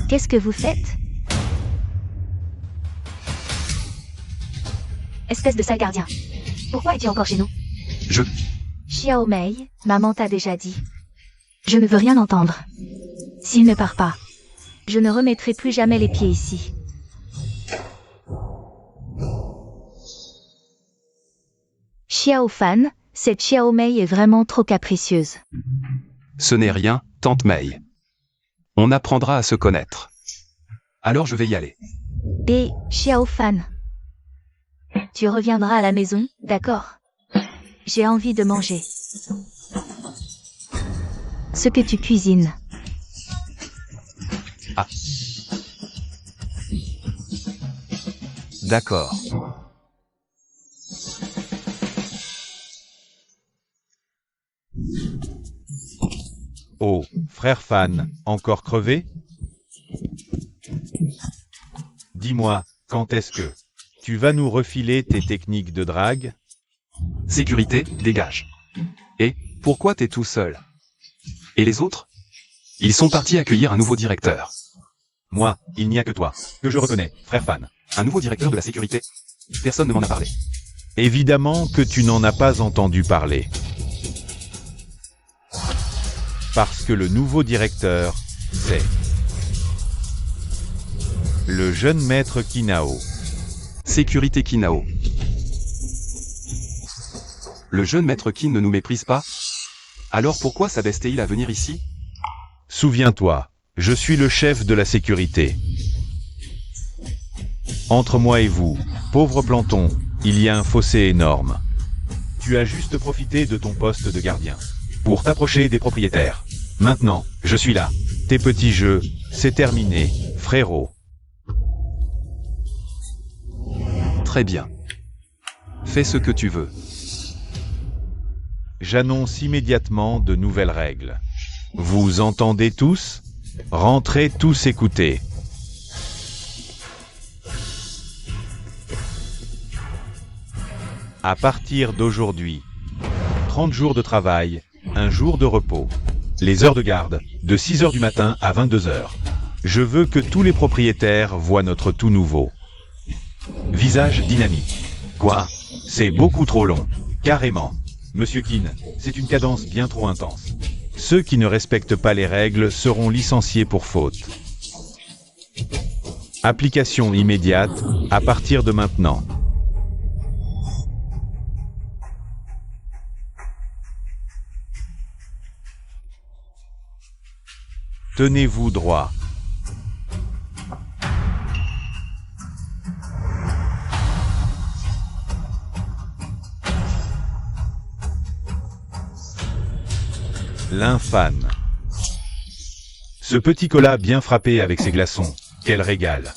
Qu'est-ce que vous faites? Espèce de sale gardien. Pourquoi es-tu encore chez nous? Je... Xiao Mei, maman t'a déjà dit. Je ne veux rien entendre. S'il ne part pas, je ne remettrai plus jamais les pieds ici. Xiao Fan, cette Xiao Mei est vraiment trop capricieuse. Ce n'est rien, Tante Mei. On apprendra à se connaître. Alors je vais y aller. Et, Xiao Fan. Tu reviendras à la maison, d'accord? J'ai envie de manger. Ce que tu cuisines. Ah. D'accord. Oh, frère Fan, encore crevé? Dis-moi, quand est-ce que tu vas nous refiler tes techniques de drague? Sécurité, dégage. Et, pourquoi t'es tout seul? Et les autres? Ils sont partis accueillir un nouveau directeur. Moi, il n'y a que toi, que je reconnais, frère Fan. Un nouveau directeur de la sécurité? Personne ne m'en a parlé. Évidemment que tu n'en as pas entendu parler. Parce que le nouveau directeur, c'est le jeune maître Kinao. Sécurité Kinao. Le jeune maître Kin ne nous méprise pas? Alors pourquoi s'adeste-t-il à venir ici? Souviens-toi, je suis le chef de la sécurité. Entre moi et vous, pauvre planton, il y a un fossé énorme. Tu as juste profité de ton poste de gardien pour t'approcher des propriétaires. Maintenant, je suis là. Tes petits jeux, c'est terminé, frérot. Très bien. Fais ce que tu veux. J'annonce immédiatement de nouvelles règles. Vous entendez tous? Rentrez tous écouter. À partir d'aujourd'hui, 30 jours de travail, 1 jour de repos. Les heures de garde, de 6 heures du matin à 22 heures. Je veux que tous les propriétaires voient notre tout nouveau visage dynamique. Quoi? C'est beaucoup trop long. Carrément. Monsieur Kin, c'est une cadence bien trop intense. Ceux qui ne respectent pas les règles seront licenciés pour faute. Application immédiate, à partir de maintenant. Tenez-vous droit. L'infâme. Ce petit cola bien frappé avec ses glaçons, quel régal.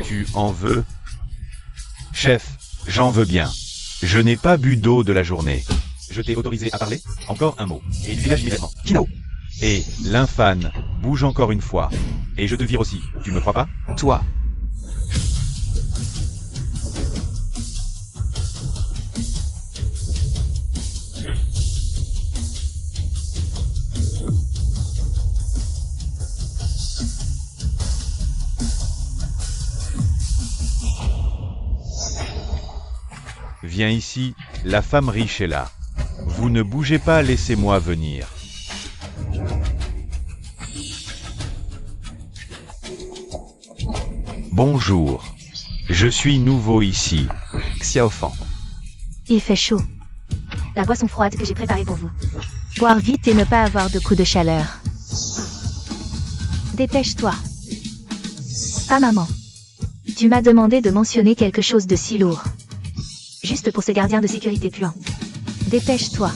Tu en veux? Chef, j'en veux bien. Je n'ai pas bu d'eau de la journée. Je t'ai autorisé à parler? Encore un mot. Et il dégage immédiatement. Kinao. Et, l'infâme, bouge encore une fois. Et je te vire aussi, tu me crois pas? Toi. Viens ici, la femme riche est là. Vous ne bougez pas, laissez-moi venir. Bonjour. Je suis nouveau ici. Xiaofan. Il fait chaud. La boisson froide que j'ai préparée pour vous. Boire vite et ne pas avoir de coup de chaleur. Dépêche-toi. Pas maman. Tu m'as demandé de mentionner quelque chose de si lourd. Juste pour ce gardien de sécurité puant. Dépêche-toi.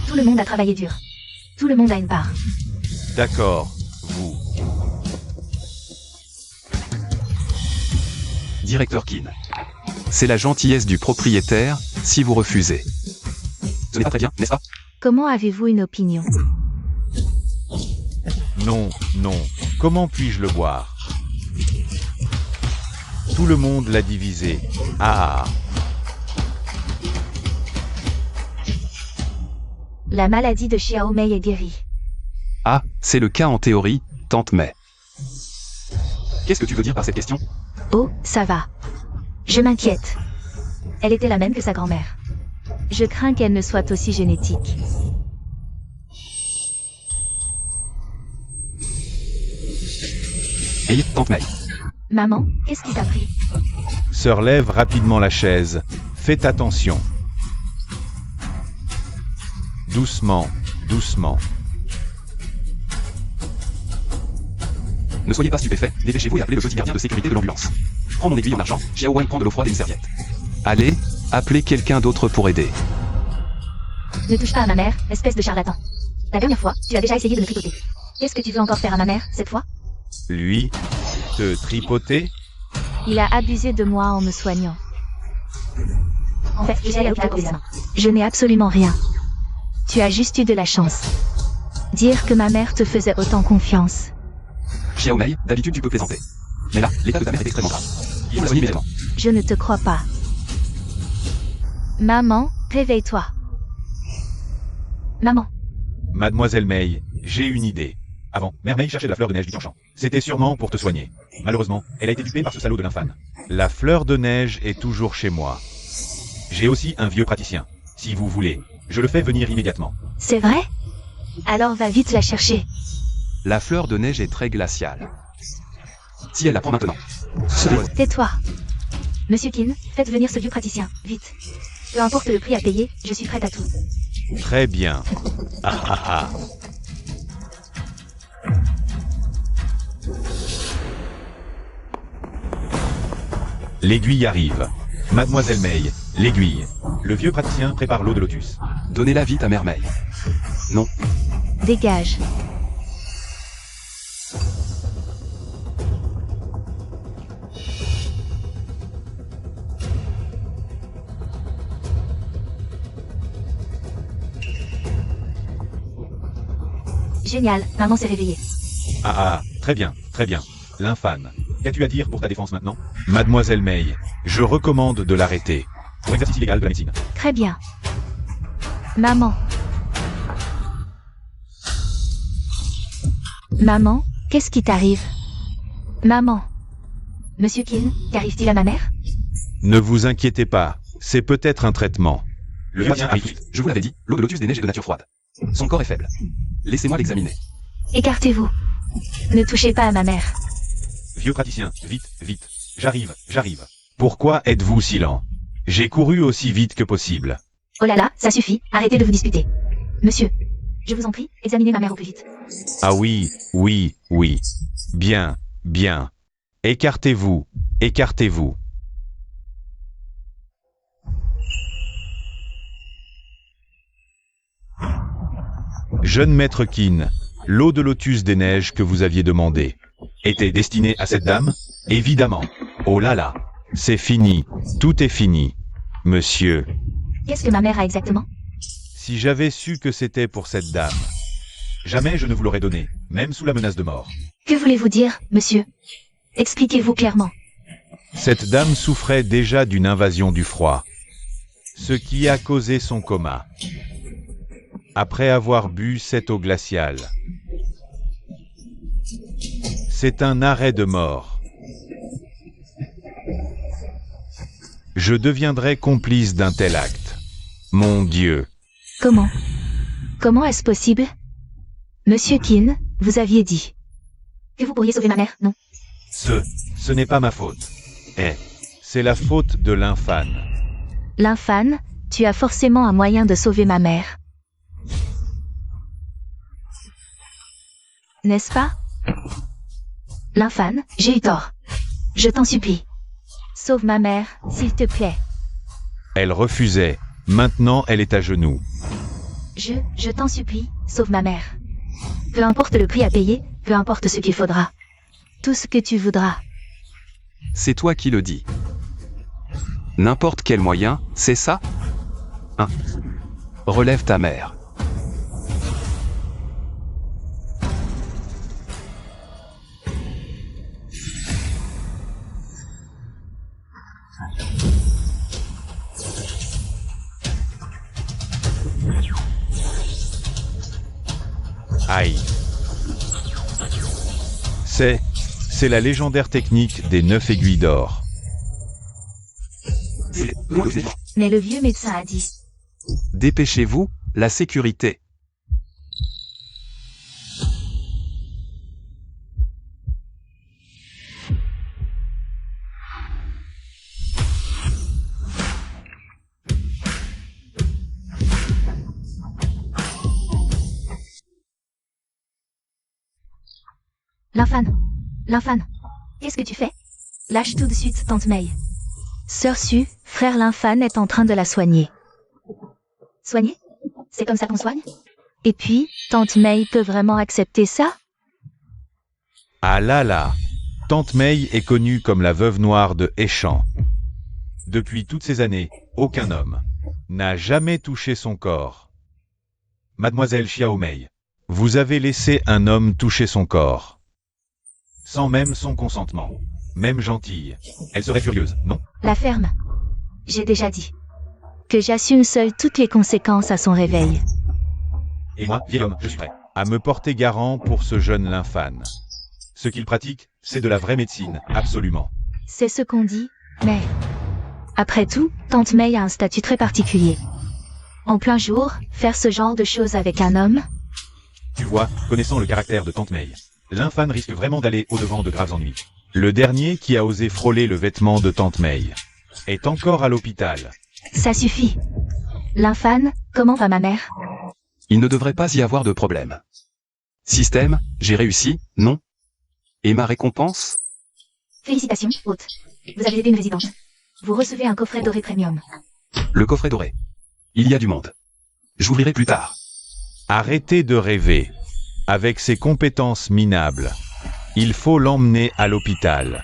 Tout le monde a travaillé dur. Tout le monde a une part. D'accord, vous. Directeur Kin. C'est la gentillesse du propriétaire, si vous refusez. Ce n'est pas très bien, n'est-ce pas? Comment avez-vous une opinion? Non, non. Comment puis-je le boire? Tout le monde l'a divisé. Ah. La maladie de Xiaomei est guérie. Ah, c'est le cas en théorie, tante May. Qu'est-ce que tu veux dire par cette question? Oh, ça va. Je m'inquiète. Elle était la même que sa grand-mère. Je crains qu'elle ne soit aussi génétique. Hey, tante May. Maman, qu'est-ce qui t'a pris? Se relève rapidement la chaise. Faites attention. Doucement, doucement. Ne soyez pas stupéfaits, dépêchez-vous et appelez le petit gardien de sécurité de l'ambulance. Prends mon aiguille en argent, Xiao Wang prend de l'eau froide et une serviette. Allez, appelez quelqu'un d'autre pour aider. Ne touche pas à ma mère, espèce de charlatan. La dernière fois, tu as déjà essayé de me tripoter. Qu'est-ce que tu veux encore faire à ma mère, cette fois? Lui, te tripoter? Il a abusé de moi en me soignant. En fait, je suis allée à l'hôpital pour des examens. Je n'ai absolument rien. Tu as juste eu de la chance. Dire que ma mère te faisait autant confiance. Xiao Mei, d'habitude tu peux plaisanter. Mais là, l'état de ta mère est extrêmement grave. Il faut la soigner immédiatement. Je ne te crois pas. Maman, réveille-toi. Maman. Mademoiselle Mei, j'ai une idée. Avant, Mère Mei cherchait de la fleur de neige Vitanchant. C'était sûrement pour te soigner. Malheureusement, elle a été dupée par ce salaud de l'infâne. La fleur de neige est toujours chez moi. J'ai aussi un vieux praticien. Si vous voulez, je le fais venir immédiatement. C'est vrai? Alors va vite la chercher. La fleur de neige est très glaciale. Si elle la prend maintenant. Tais-toi. Monsieur Qin, faites venir ce vieux praticien, vite. Peu importe le prix à payer, je suis prête à tout. Très bien. Ah ah ah. L'aiguille arrive. Mademoiselle Mei, l'aiguille. Le vieux praticien prépare l'eau de lotus. Donnez-la vite à Mère Mei. Non. Dégage. Génial, maman s'est réveillée. Ah ah, très bien, très bien. L'infâne. Qu'as-tu à dire pour ta défense maintenant? Mademoiselle Mei, Je recommande de l'arrêter. pour exercice illégal de la médecine. Très bien. Maman. Maman, qu'est-ce qui t'arrive? Maman. Monsieur Qin, qu'arrive-t-il à ma mère? Ne vous inquiétez pas, c'est peut-être un traitement. Le vieux praticien arrive tout de suite. Je vous l'avais dit, l'eau de lotus des neiges est de nature froide. Son corps est faible. Laissez-moi l'examiner. Écartez-vous. Ne touchez pas à ma mère. Vieux praticien, vite, vite. J'arrive, j'arrive. Pourquoi êtes-vous si lent? J'ai couru aussi vite que possible. Oh là là, ça suffit, arrêtez de vous disputer. Monsieur, je vous en prie, examinez ma mère au plus vite. Ah oui, oui, oui. Bien, bien. Écartez-vous, écartez-vous. Jeune maître Qin, l'eau de lotus des neiges que vous aviez demandée. Était destiné à cette dame? Évidemment. Oh là là. C'est fini, tout est fini. Monsieur, Qu'est-ce que ma mère a exactement? si j'avais su que c'était pour cette dame. Jamais je ne vous l'aurais donné, même sous la menace de mort. Que voulez-vous dire, monsieur? Expliquez-vous clairement. Cette dame souffrait déjà d'une invasion du froid, ce qui a causé son coma. Après avoir bu cette eau glaciale. C'est un arrêt de mort. Je deviendrai complice d'un tel acte. Mon Dieu. Comment? Comment est-ce possible? Monsieur Qin, vous aviez dit que vous pourriez sauver ma mère, non? Ce n'est pas ma faute. C'est la faute de l'infâne. L'infâne, tu as forcément un moyen de sauver ma mère. N'est-ce pas? L'infâne, j'ai eu tort. Je t'en supplie. Sauve ma mère, s'il te plaît. Elle refusait. Maintenant, elle est à genoux. Je t'en supplie, sauve ma mère. Peu importe le prix à payer, peu importe ce qu'il faudra. Tout ce que tu voudras. C'est toi qui le dis. N'importe quel moyen, c'est ça? 1. Relève ta mère. Aïe. C'est la légendaire technique des 9 aiguilles d'or. Mais le vieux médecin a dit. Dépêchez-vous, la sécurité. L'infâne. L'infâme. Qu'est-ce que tu fais? Lâche tout de suite, tante May. Sœur Sue, frère Lynphane est en train de la soigner. Soigner? C'est comme ça qu'on soigne? Et puis, tante May peut vraiment accepter ça? Ah là là! Tante May est connue comme la veuve noire de Échamps. Depuis toutes ces années, aucun homme n'a jamais touché son corps. Mademoiselle Xiao Mei, vous avez laissé un homme toucher son corps. Sans même son consentement. Même gentille. Elle serait furieuse, non? La ferme. J'ai déjà dit. Que j'assume seule toutes les conséquences à son réveil. Et moi, vieil homme, je suis prêt. À me porter garant pour ce jeune Lynphane. Ce qu'il pratique, c'est de la vraie médecine, absolument. C'est ce qu'on dit, mais... Après tout, tante May a un statut très particulier. En plein jour, faire ce genre de choses avec un homme? Tu vois, connaissant le caractère de tante May, Lynphane risque vraiment d'aller au-devant de graves ennuis. Le dernier qui a osé frôler le vêtement de tante May est encore à l'hôpital. Ça suffit. Lynphane, comment va ma mère? Il ne devrait pas y avoir de problème. Système, j'ai réussi, non? Et ma récompense? Félicitations, hôte. Vous avez aidé une résidente. Vous recevez un coffret doré premium. Le coffret doré. Il y a du monde. J'ouvrirai plus tard. Arrêtez de rêver. Avec ses compétences minables, il faut l'emmener à l'hôpital.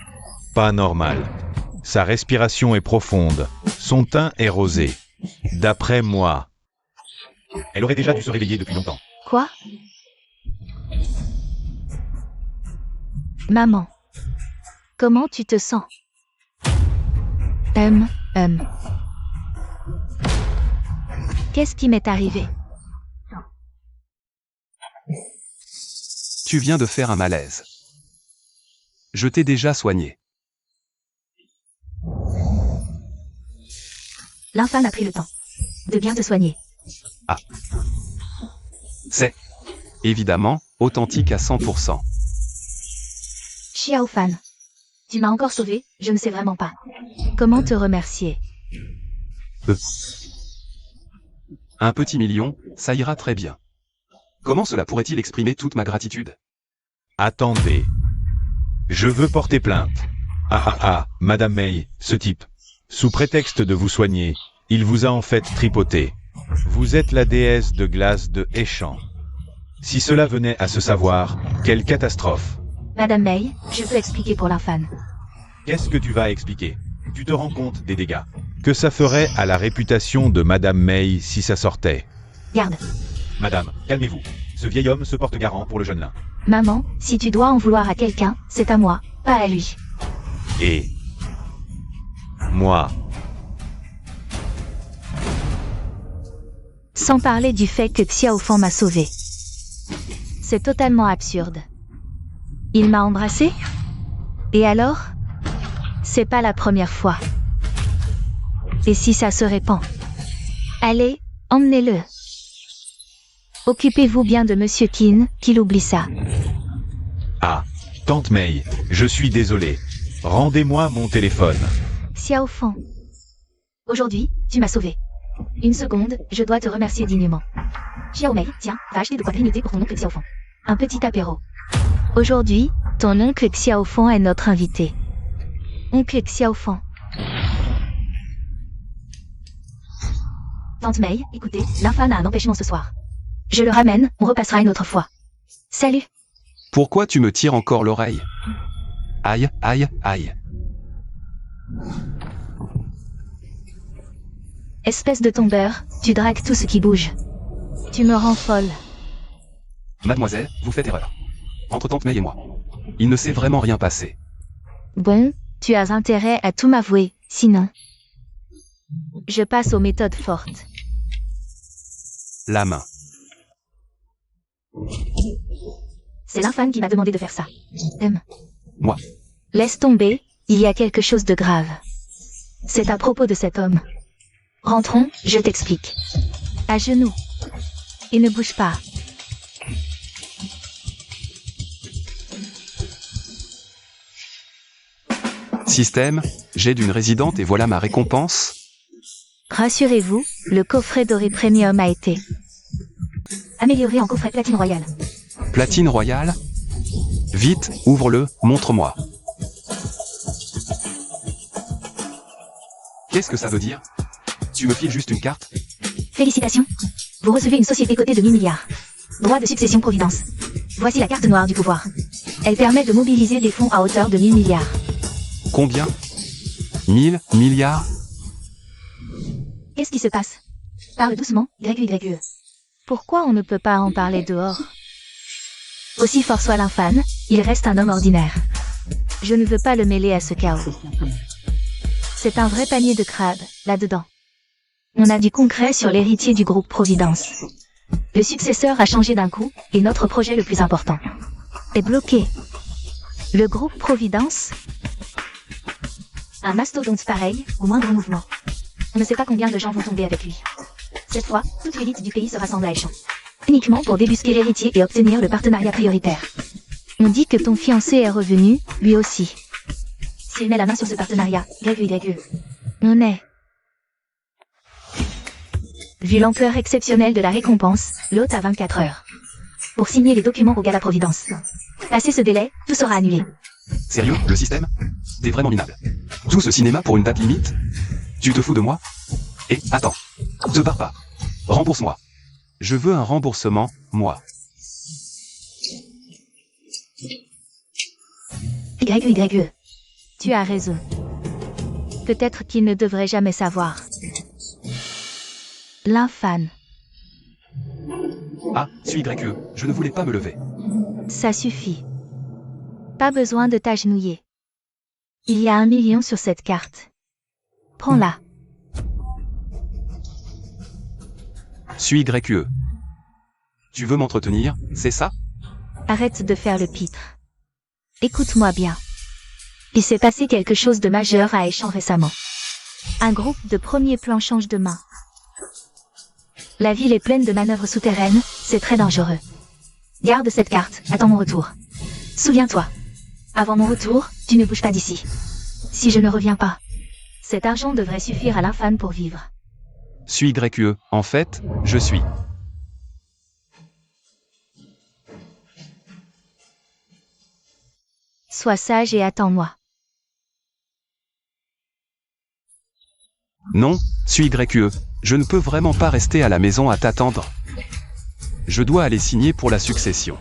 Pas normal. Sa respiration est profonde. Son teint est rosé. D'après moi. Elle aurait déjà dû se réveiller depuis longtemps. Quoi? Maman. Comment tu te sens? Qu'est-ce qui m'est arrivé? Tu viens de faire un malaise. Je t'ai déjà soigné. L'infâme a pris le temps de bien te soigner. Ah. C'est, évidemment, authentique à 100%. Xiao Fan. Tu m'as encore sauvé, je ne sais vraiment pas. Comment te remercier? Un petit million, ça ira très bien. Comment cela pourrait-il exprimer toute ma gratitude? Attendez. Je veux porter plainte. Madame May, ce type. Sous prétexte de vous soigner, il vous a en fait tripoté. Vous êtes la déesse de glace de Échamps. Si cela venait à se savoir, quelle catastrophe. Madame May, je peux expliquer pour l'infâme. Qu'est-ce que tu vas expliquer? Tu te rends compte des dégâts? Que ça ferait à la réputation de Madame May si ça sortait? Garde. Madame, calmez-vous. Ce vieil homme se porte garant pour le jeune nain. Maman, si tu dois en vouloir à quelqu'un, c'est à moi, pas à lui. Et moi. Sans parler du fait que Xiao Fan m'a sauvé. C'est totalement absurde. Il m'a embrassé? Et alors? C'est pas la première fois. Et si ça se répand? Allez, emmenez-le. Occupez-vous bien de Monsieur Qin, qu'il oublie ça. Ah, Tante May, je suis désolé. Rendez-moi mon téléphone. Xiao Fan. Aujourd'hui, tu m'as sauvé. Une seconde, je dois te remercier dignement. Xiao Mei, tiens, va acheter de quoi grignoter pour ton oncle Xiao Fan. Un petit apéro. Aujourd'hui, ton oncle Xiao Fan est notre invité. Oncle Xiao Fan. Tante May, écoutez, l'infâme a un empêchement ce soir. Je le ramène, on repassera une autre fois. Salut. Pourquoi tu me tires encore l'oreille? Aïe, aïe, aïe. Espèce de tombeur, tu dragues tout ce qui bouge. Tu me rends folle. Mademoiselle, vous faites erreur. Entre Tante May et moi. Il ne s'est vraiment rien passé. Bon, tu as intérêt à tout m'avouer, sinon... Je passe aux méthodes fortes. La main. C'est l'infâme qui m'a demandé de faire ça. Moi. Laisse tomber, il y a quelque chose de grave. C'est à propos de cet homme. Rentrons, je t'explique. À genoux. Et ne bouge pas. Système, j'aide une résidente et voilà ma récompense. Rassurez-vous, le coffret doré premium a été amélioré en coffret platine royale. Platine royale? Vite, ouvre-le, montre-moi. Qu'est-ce que ça veut dire? Tu me files juste une carte? Félicitations. Vous recevez une société cotée de 1000 milliards. Droit de succession Providence. Voici la carte noire du pouvoir. Elle permet de mobiliser des fonds à hauteur de 1000 milliards. Combien? 1000 milliards? Qu'est-ce qui se passe? Parle doucement, YYE. Pourquoi on ne peut pas en parler dehors? Aussi fort soit l'infâme, il reste un homme ordinaire. Je ne veux pas le mêler à ce chaos. C'est un vrai panier de crabes, là-dedans. On a du concret sur l'héritier du groupe Providence. Le successeur a changé d'un coup, et notre projet le plus important est bloqué. Le groupe Providence? Un mastodonte pareil, au moindre mouvement. On ne sait pas combien de gens vont tomber avec lui. Cette fois, toute l'élite du pays se rassemble à Échamps. Uniquement pour débusquer l'héritier et obtenir le partenariat prioritaire. On dit que ton fiancé est revenu, lui aussi. S'il met la main sur ce partenariat, YYE. On est. Vu l'ampleur exceptionnelle de la récompense, l'hôte a 24 heures. Pour signer les documents au Gala Providence. Passé ce délai, tout sera annulé. Sérieux, le système? T'es vraiment minable. Tout ce cinéma pour une date limite? Tu te fous de moi? Et, attends. Te barre pas. Rembourse-moi. Je veux un remboursement, moi. YYE. Tu as raison. Peut-être qu'il ne devrait jamais savoir. L'infâme. Ah, suis YE, je ne voulais pas me lever. Ça suffit. Pas besoin de t'agenouiller. Il y a 1 million sur cette carte. Prends-la. Suis YE. Tu veux m'entretenir, c'est ça? Arrête de faire le pitre. Écoute-moi bien. Il s'est passé quelque chose de majeur à Échamps récemment. Un groupe de premier plan change de main. La ville est pleine de manœuvres souterraines, c'est très dangereux. Garde cette carte, attends mon retour. Souviens-toi. Avant mon retour, tu ne bouges pas d'ici. Si je ne reviens pas, cet argent devrait suffire à l'infâme pour vivre. Suis YE, en fait, je suis. Sois sage et attends-moi. Non, suis YE, je ne peux vraiment pas rester à la maison à t'attendre. Je dois aller signer pour la succession.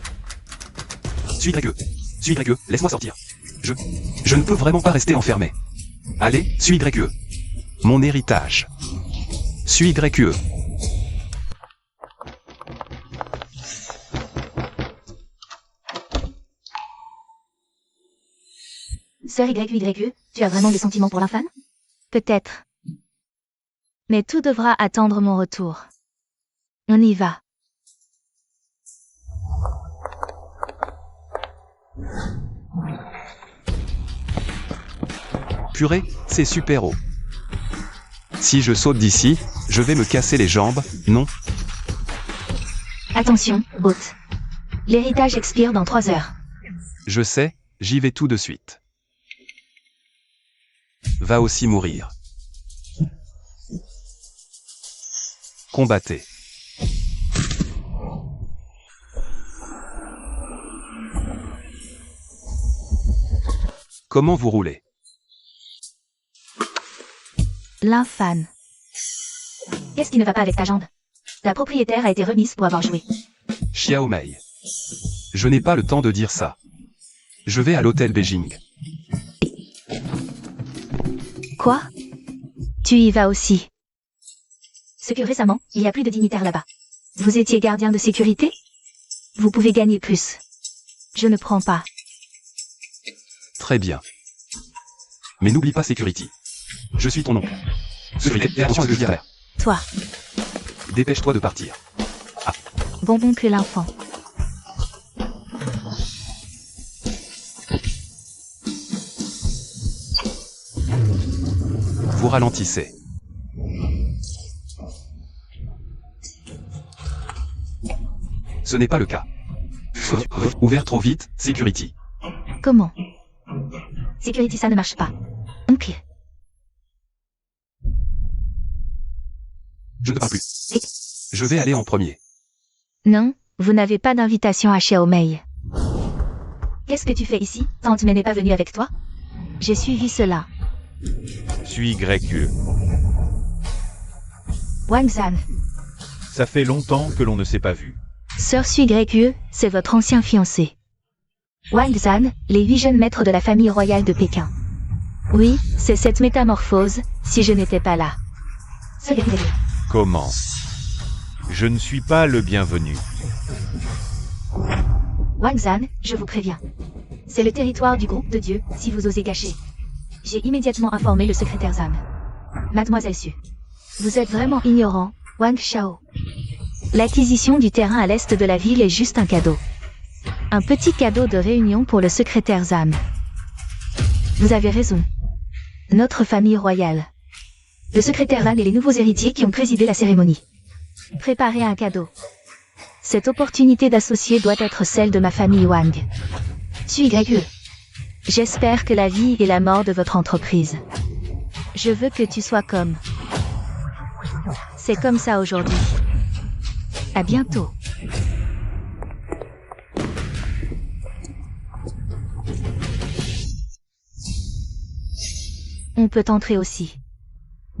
Suis YE, laisse-moi sortir. Je ne peux vraiment pas rester enfermé. Allez, suis YE. Mon héritage. Suis YE. Sœur YYE, tu as vraiment des sentiments pour l'infâme? Peut-être. Mais tout devra attendre mon retour. On y va. Purée, c'est super haut. Si je saute d'ici, je vais me casser les jambes, non? Attention, hôte. L'héritage expire dans 3 heures. Je sais, j'y vais tout de suite. Va aussi mourir. Combattez. Comment vous roulez? L'infâme. Qu'est-ce qui ne va pas avec ta jambe? La propriétaire a été remise pour avoir joué. Xiaomei. Je n'ai pas le temps de dire ça. Je vais à l'hôtel Beijing. Quoi? Tu y vas aussi? Ce que récemment, il y a plus de dignitaires là-bas. Vous étiez gardien de sécurité? Vous pouvez gagner plus. Je ne prends pas. Très bien. Mais n'oublie pas Security. Je suis ton oncle. Security, attention à ce que je dirai. Toi, Dépêche-toi de partir. bon oncle l'enfant. Vous ralentissez. Ce n'est pas le cas. Ouvert trop vite, Security. Comment? Security, ça ne marche pas. Oncle. Je ne parle plus. Je vais aller en premier. Non, vous n'avez pas d'invitation à Xiaomei. Qu'est-ce que tu fais ici? Tante Mei n'est pas venue avec toi? J'ai suivi cela. Suis Greg. Wang Zhan. Ça fait longtemps que l'on ne s'est pas vu. Sœur Sui Greg, c'est votre ancien fiancé. Wang Zhan, les 8 jeunes maîtres de la famille royale de Pékin. Oui, c'est cette métamorphose, si je n'étais pas là. Sœur Greg. Comment? Je ne suis pas le bienvenu. Wang Zhan, je vous préviens. C'est le territoire du groupe de Dieu, si vous osez gâcher. J'ai immédiatement informé le secrétaire Zhan. Mademoiselle Su. Vous êtes vraiment ignorant, Wang Xiao. L'acquisition du terrain à l'est de la ville est juste un cadeau. Un petit cadeau de réunion pour le secrétaire Zhan. Vous avez raison. Notre famille royale. Le secrétaire Zhan et les nouveaux héritiers qui ont présidé la cérémonie. Préparez un cadeau. Cette opportunité d'associer doit être celle de ma famille Wang. Suis Greg. J'espère que la vie et la mort de votre entreprise. Je veux que tu sois comme. C'est comme ça aujourd'hui. À bientôt. On peut entrer aussi.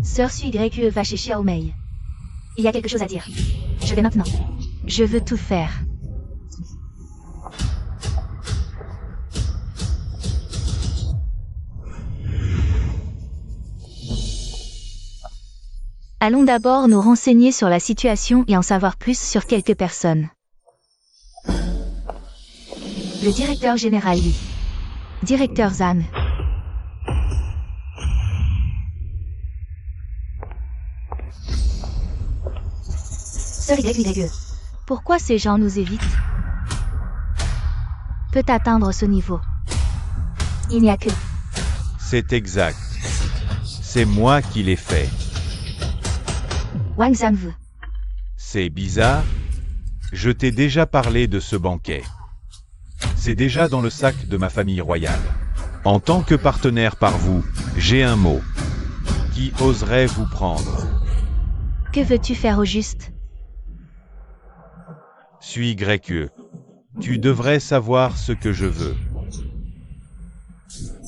Sœur Sui Greg va chez Xiao Mei. Il y a quelque chose à dire. Je vais maintenant. Je veux tout faire. Allons d'abord nous renseigner sur la situation et en savoir plus sur quelques personnes. Le directeur général Li. Directeur Zhan. Sœur Y. Pourquoi ces gens nous évitent? Peut atteindre ce niveau. Il n'y a que... C'est exact. C'est moi qui l'ai fait. Wang Zhan veut. C'est bizarre. Je t'ai déjà parlé de ce banquet. C'est déjà dans le sac de ma famille royale. En tant que partenaire par vous, j'ai un mot. Qui oserait vous prendre? Que veux-tu faire au juste? Suis Greg. Tu devrais savoir ce que je veux.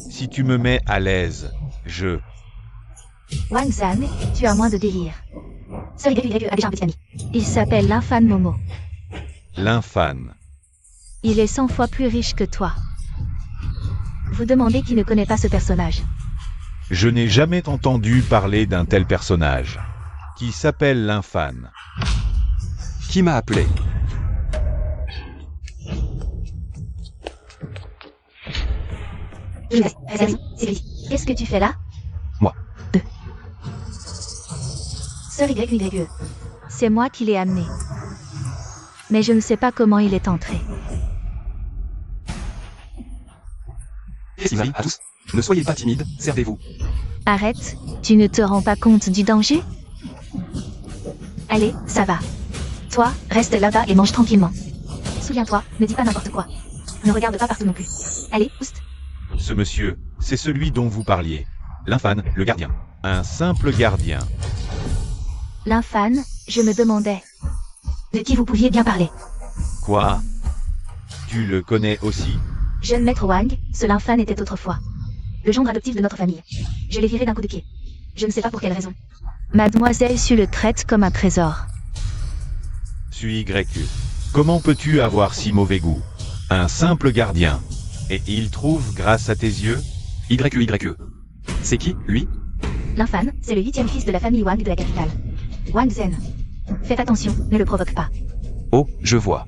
Si tu me mets à l'aise, je... Wang Zhan, tu as moins de délire. Sœur Y a déjà un petit ami. Il s'appelle l'infâme Momo. L'infâme. Il est 100 fois plus riche que toi. Vous demandez qui ne connaît pas ce personnage. Je n'ai jamais entendu parler d'un tel personnage. Qui s'appelle l'infâme. Qui m'a appelé? Qu'est-ce que tu fais là? Moi. Sœur Y. C'est moi qui l'ai amené. Mais je ne sais pas comment il est entré. À tous, ne soyez pas timides, servez-vous. Arrête, tu ne te rends pas compte du danger? Allez, ça va. Toi, reste là-bas et mange tranquillement. Souviens-toi, ne dis pas n'importe quoi. Ne regarde pas partout non plus. Allez, oust. Ce monsieur, c'est celui dont vous parliez. L'infâme, le gardien. Un simple gardien. L'infâme, je me demandais. De qui vous pouviez bien parler? Quoi? Tu le connais aussi? Jeune maître Wang, ce l'infâme était autrefois le gendre adoptif de notre famille. Je l'ai viré d'un coup de pied. Je ne sais pas pour quelle raison. Mademoiselle Su le traite comme un trésor. Suis Greg. Comment peux-tu avoir si mauvais goût? Un simple gardien. Et il trouve grâce à tes yeux? YE. C'est qui, lui? L'infâme, c'est le 8e fils de la famille Wang de la capitale. Wang Zhen. Faites attention, ne le provoque pas. Oh, je vois.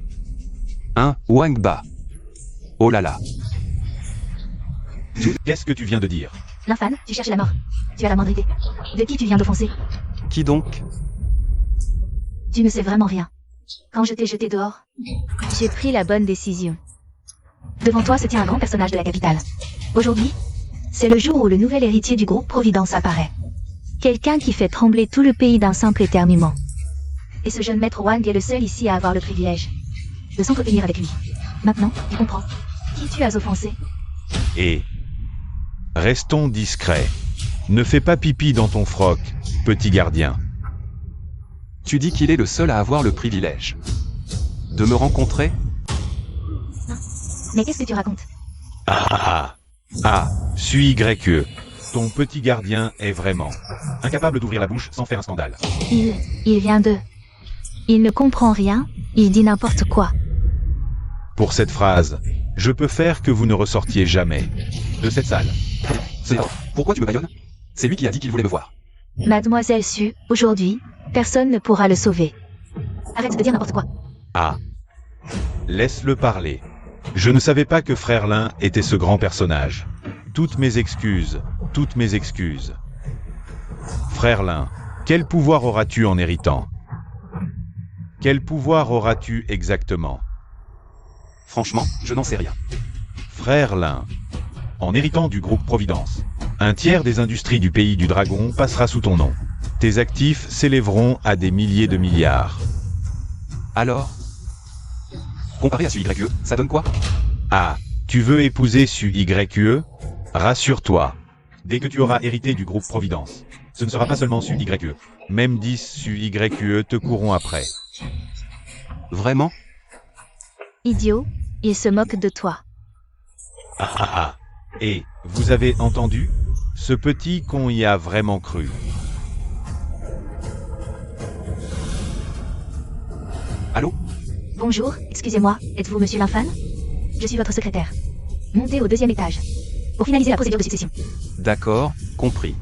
Un Wang Ba. Oh là là. Qu'est-ce que tu viens de dire? L'infâme, tu cherches la mort. Tu as la moindre idée. De qui tu viens d'offenser? Qui donc? Tu ne sais vraiment rien. Quand je t'ai jeté dehors, j'ai pris la bonne décision. Devant toi se tient un grand personnage de la capitale. Aujourd'hui, c'est le jour où le nouvel héritier du groupe Providence apparaît. Quelqu'un qui fait trembler tout le pays d'un simple éternuement. Et ce jeune maître Wang est le seul ici à avoir le privilège de s'entretenir avec lui. Maintenant, tu comprends qui tu as offensé. Et... restons discrets. Ne fais pas pipi dans ton froc, petit gardien. Tu dis qu'il est le seul à avoir le privilège de me rencontrer? Mais qu'est-ce que tu racontes? Suis YE. Ton petit gardien est vraiment Incapable d'ouvrir la bouche sans faire un scandale. Il vient de... Il ne comprend rien, il dit n'importe quoi. Pour cette phrase, je peux faire que vous ne ressortiez jamais De cette salle. C'est... Pourquoi tu me baïonnes? C'est lui qui a dit qu'il voulait me voir. Mademoiselle Su, aujourd'hui, personne ne pourra le sauver. Arrête de dire n'importe quoi. Laisse-le parler. Je ne savais pas que Frère Lin était ce grand personnage. Toutes mes excuses. Frère Lin, quel pouvoir auras-tu en héritant? Quel pouvoir auras-tu exactement? Franchement, je n'en sais rien. Frère Lin, En héritant du groupe Providence. un tiers des industries du pays du dragon passera sous ton nom. Tes actifs s'élèveront à des milliers de milliards. Alors? Comparé à ce YE, ça donne quoi? Tu veux épouser Su YE? Rassure-toi, Dès que tu auras hérité du groupe Providence, ce ne sera pas seulement Su YE. même 10 Su YE te courront après. Vraiment? Idiot, il se moque de toi. Et, vous avez entendu? Ce petit con y a vraiment cru. Allô? Bonjour, excusez-moi, êtes-vous monsieur Linfan? Je suis votre secrétaire. Montez au 2e étage. Pour finaliser la procédure de succession. D'accord, compris.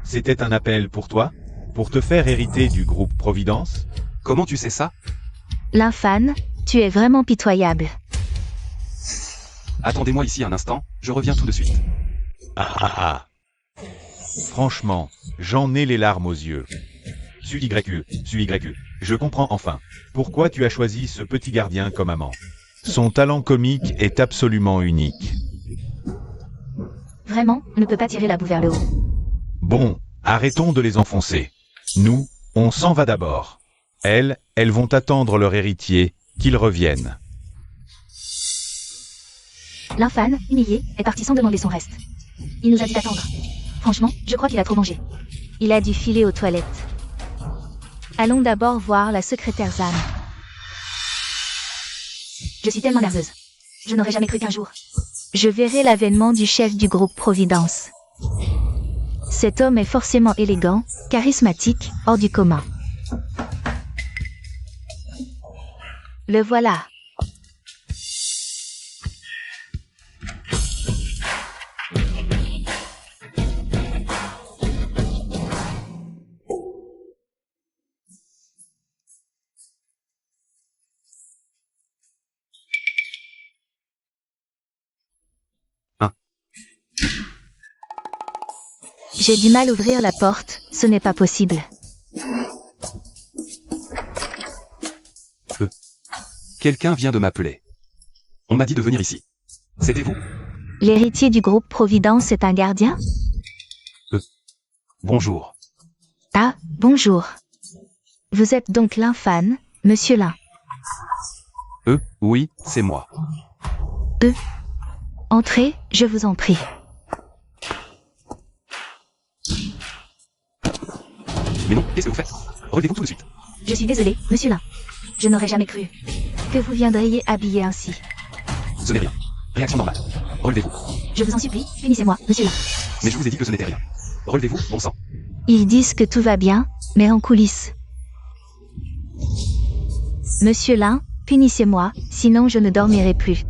C'était un appel pour toi? Pour te faire hériter du groupe Providence? Comment tu sais ça? Linfan, tu es vraiment pitoyable. Attendez-moi ici un instant, je reviens tout de suite. Franchement, j'en ai les larmes aux yeux. Su YE. Je comprends enfin. Pourquoi tu as choisi ce petit gardien comme amant? Son talent comique est absolument unique. Vraiment, on ne peut pas tirer la boue vers le haut. Bon, arrêtons de les enfoncer. Nous, on s'en va d'abord. Elles vont attendre leur héritier, qu'il revienne. Linfan, humilié, est parti sans demander son reste. Il nous a dit d'attendre. Franchement, je crois qu'il a trop mangé. Il a dû filer aux toilettes. Allons d'abord voir la secrétaire Zan. Je suis tellement nerveuse. Je n'aurais jamais cru qu'un jour. Je verrai l'avènement du chef du groupe Providence. Cet homme est forcément élégant, charismatique, hors du commun. Le voilà. J'ai du mal à ouvrir la porte, ce n'est pas possible. Quelqu'un vient de m'appeler. On m'a dit de venir ici. C'était vous? L'héritier du groupe Providence est un gardien? Bonjour. Ah, bonjour. Vous êtes donc Linfan, monsieur Lin. Oui, c'est moi. Entrez, je vous en prie. Mais non, qu'est-ce que vous faites? Relevez-vous tout de suite. Je suis désolé, monsieur Lin. Je n'aurais jamais cru que vous viendriez habillé ainsi. Ce n'est rien. Réaction normale. Relevez-vous. Je vous en supplie, punissez-moi, monsieur Lin. Mais je vous ai dit que ce n'était rien. Relevez-vous, bon sang. Ils disent que tout va bien, mais en coulisses. Monsieur Lin, punissez-moi, sinon je ne dormirai plus.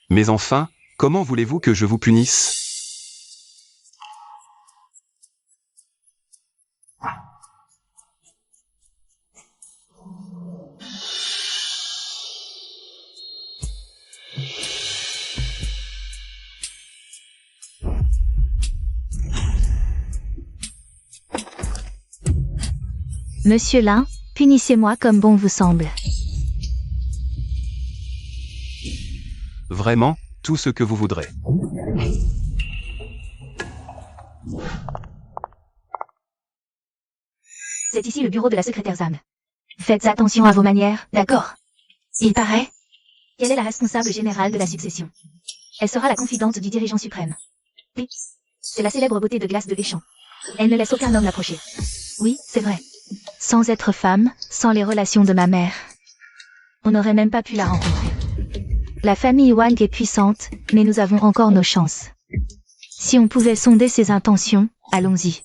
Mais enfin, comment voulez-vous que je vous punisse? Monsieur Lin, punissez-moi comme bon vous semble. Vraiment, tout ce que vous voudrez. C'est ici le bureau de la secrétaire Zam. Faites attention à vos manières, d'accord? Il paraît qu'elle est la responsable générale de la succession. Elle sera la confidente du dirigeant suprême. Oui, c'est la célèbre beauté de glace de Deschamps. Elle ne laisse aucun homme l'approcher. Oui, c'est vrai. Sans être femme, sans les relations de ma mère, on n'aurait même pas pu la rencontrer. La famille Wang est puissante, mais nous avons encore nos chances. Si on pouvait sonder ses intentions, allons-y.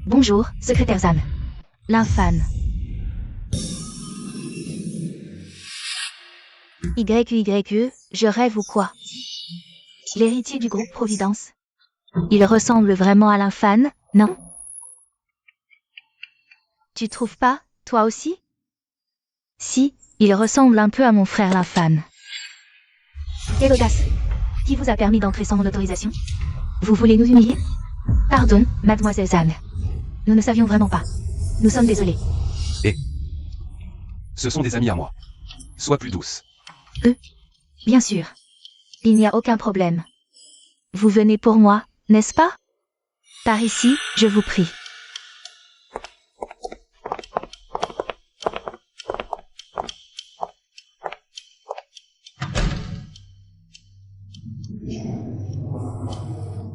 Bonjour, secrétaire Zhang. L'infâme. YUYE, je rêve ou quoi? L'héritier du groupe Providence. Il ressemble vraiment à l'infâme, non? Tu trouves pas, toi aussi? Si, il ressemble un peu à mon frère l'infâme. Quelle audace! Qui vous a permis d'entrer sans mon autorisation? Vous voulez nous humilier? Pardon, mademoiselle Zhang. Nous ne savions vraiment pas. Nous sommes désolés. Ce sont des amis à moi. Sois plus douce. Bien sûr. Il n'y a aucun problème. Vous venez pour moi, n'est-ce pas? Par ici, je vous prie.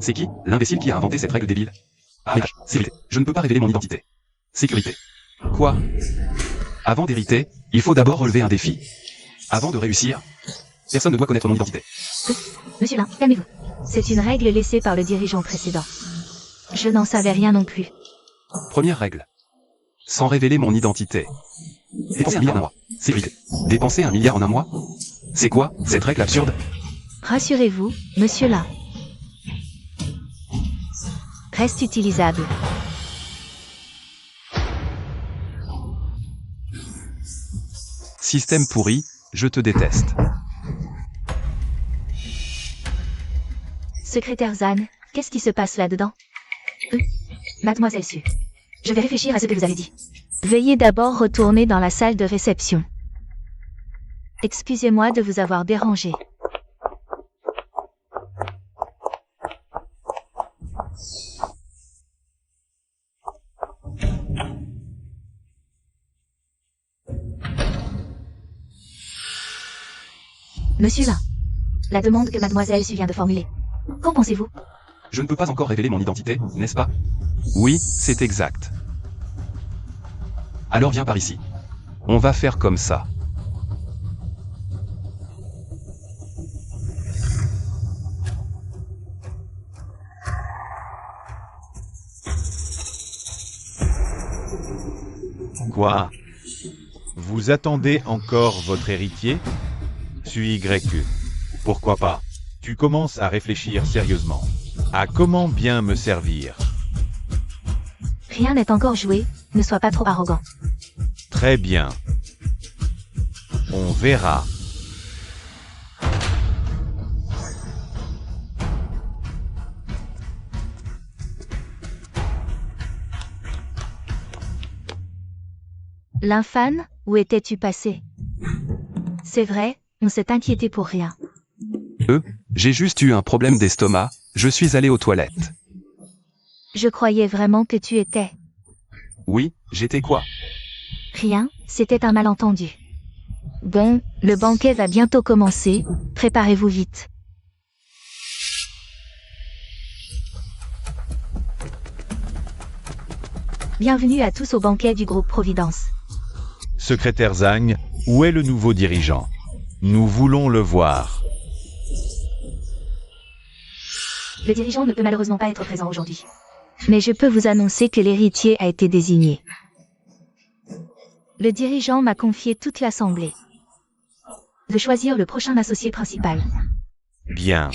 C'est qui, l'imbécile qui a inventé cette règle débile? Ménage, sécurité. Je ne peux pas révéler mon identité. Sécurité. Quoi? Avant d'hériter, il faut d'abord relever un défi. Avant de réussir, personne ne doit connaître mon identité. Monsieur Lin, calmez-vous. C'est une règle laissée par le dirigeant précédent. Je n'en savais rien non plus. Première règle. Sans révéler mon identité. Dépenser 1 milliard en un mois. Sécurité. Dépenser 1 milliard en un mois? C'est quoi, cette règle absurde? Rassurez-vous, monsieur Lin. Reste utilisable. Système pourri, je te déteste. Secrétaire Zhang, qu'est-ce qui se passe là-dedans? Mademoiselle Su. Je vais réfléchir à ce que vous avez dit. Veuillez d'abord retourner dans la salle de réception. Excusez-moi de vous avoir dérangé. Monsieur Lin, la demande que mademoiselle Su vient de formuler. Qu'en pensez-vous? Je ne peux pas encore révéler mon identité, n'est-ce pas? Oui, c'est exact. Alors viens par ici. On va faire comme ça. Quoi? Vous attendez encore votre héritier? Suis YQ. Pourquoi pas? Tu commences à réfléchir sérieusement. À comment bien me servir? Rien n'est encore joué, ne sois pas trop arrogant. Très bien. On verra. L'infâme, où étais-tu passé? C'est vrai, on s'est inquiété pour rien. J'ai juste eu un problème d'estomac, je suis allé aux toilettes. Je croyais vraiment que tu étais. Oui, j'étais quoi? Rien, c'était un malentendu. Bon, le banquet va bientôt commencer, préparez-vous vite. Bienvenue à tous au banquet du groupe Providence. Secrétaire Zhang, où est le nouveau dirigeant? Nous voulons le voir. Le dirigeant ne peut malheureusement pas être présent aujourd'hui. Mais je peux vous annoncer que l'héritier a été désigné. Le dirigeant m'a confié toute l'assemblée. De choisir le prochain associé principal. Bien.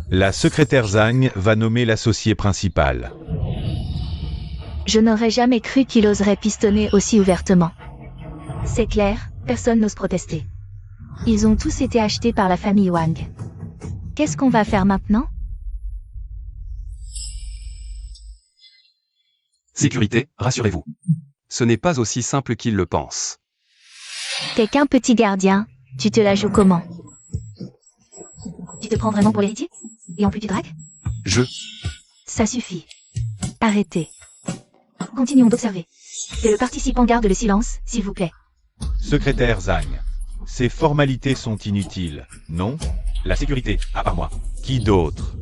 La secrétaire Zhang va nommer l'associé principal. Je n'aurais jamais cru qu'il oserait pistonner aussi ouvertement. C'est clair, personne n'ose protester. Ils ont tous été achetés par la famille Wang. Qu'est-ce qu'on va faire maintenant? Sécurité, rassurez-vous. Ce n'est pas aussi simple qu'il le pense. T'es qu'un petit gardien, tu te la joues comment? Tu te prends vraiment pour l'héritier? Et en plus tu dragues? Ça suffit. Arrêtez. Continuons d'observer. Et le participant garde le silence, s'il vous plaît. Secrétaire Zhang, ces formalités sont inutiles, non? La sécurité, à part moi. Qui d'autre?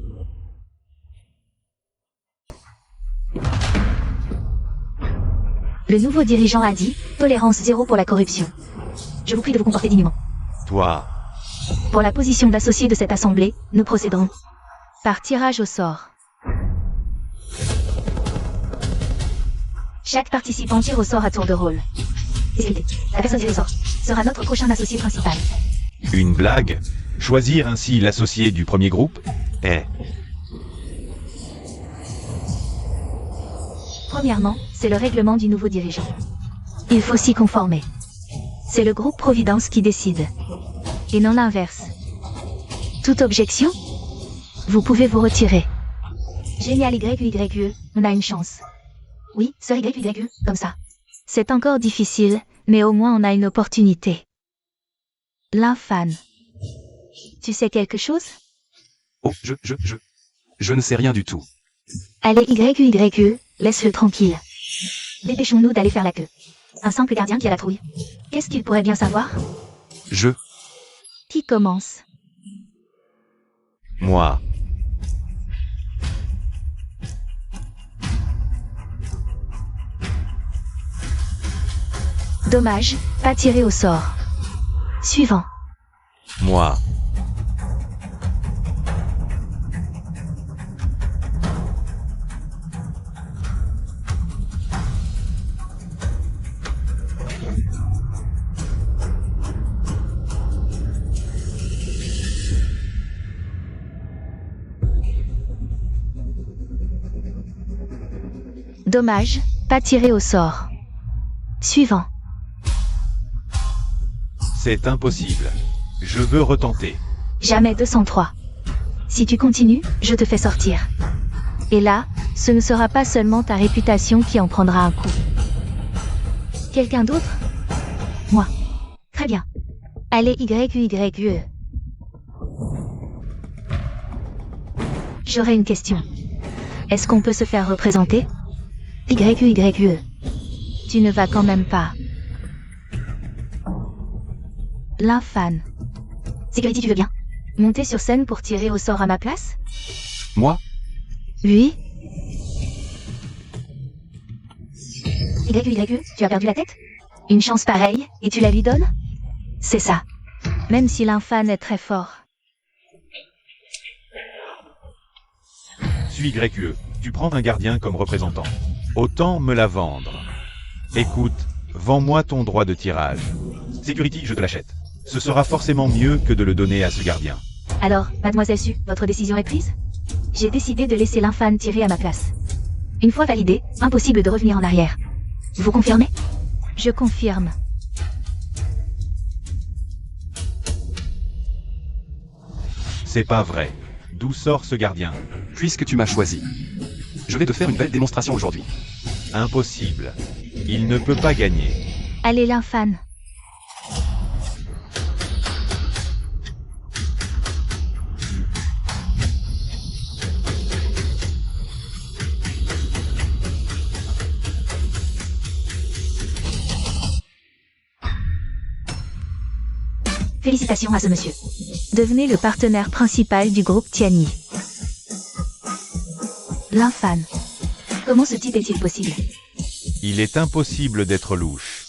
Le nouveau dirigeant a dit, tolérance zéro pour la corruption. Je vous prie de vous comporter dignement. Toi. Pour la position d'associé de cette assemblée, nous procéderons par tirage au sort. Chaque participant tire au sort à tour de rôle. Désolé, la personne tirée au sort sera notre prochain associé principal. Une blague? Choisir ainsi l'associé du premier groupe? Premièrement, c'est le règlement du nouveau dirigeant. Il faut s'y conformer. C'est le groupe Providence qui décide. Et non l'inverse. Toute objection? Vous pouvez vous retirer. Génial YUYE, on a une chance. Oui, sœur YUYE, comme ça. C'est encore difficile, mais au moins on a une opportunité. L'infane. Tu sais quelque chose? Oh, je ne sais rien du tout. Allez YUYE, laisse-le tranquille. Dépêchons-nous d'aller faire la queue. Un simple gardien qui a la trouille. Qu'est-ce qu'il pourrait bien savoir? Qui commence? Moi. Dommage, pas tiré au sort. Suivant. Moi. Dommage, pas tiré au sort. Suivant. C'est impossible. Je veux retenter. Jamais 203. Si tu continues, je te fais sortir. Et là, ce ne sera pas seulement ta réputation qui en prendra un coup. Quelqu'un d'autre? Moi. Très bien. Allez YUYE. J'aurais une question. Est-ce qu'on peut se faire représenter? YUYE. Tu ne vas quand même pas. L'infane. Security, tu veux bien monter sur scène pour tirer au sort à ma place? Moi? Oui. YUYE, tu as perdu la tête? Une chance pareille, et tu la lui donnes? C'est ça. Même si l'infane est très fort. Suis YUE. Tu prends un gardien comme représentant. Autant me la vendre. Écoute, vends-moi ton droit de tirage. Security, je te l'achète. Ce sera forcément mieux que de le donner à ce gardien. Alors, mademoiselle Su, votre décision est prise? J'ai décidé de laisser l'infane tirer à ma place. Une fois validé, impossible de revenir en arrière. Vous confirmez? Je confirme. C'est pas vrai. D'où sort ce gardien? Puisque tu m'as choisi. Je vais te faire une belle démonstration aujourd'hui. Impossible. Il ne peut pas gagner. Allez l'infane. Félicitations à ce monsieur. Devenez le partenaire principal du groupe Tiani. L'infane. Comment ce type est-il possible? Il est impossible d'être louche.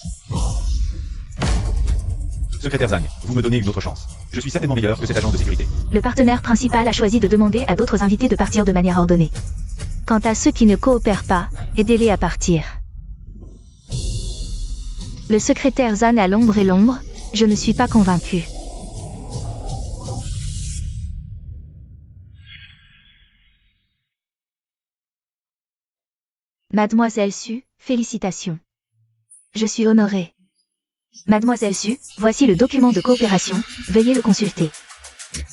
Secrétaire Zhang, vous me donnez une autre chance. Je suis certainement meilleur que cet agent de sécurité. Le partenaire principal a choisi de demander à d'autres invités de partir de manière ordonnée. Quant à ceux qui ne coopèrent pas, aidez-les à partir. Le secrétaire Zhang à l'ombre et l'ombre, je ne suis pas convaincu. Mademoiselle Su, félicitations. Je suis honorée. Mademoiselle Su, voici le document de coopération, veuillez le consulter.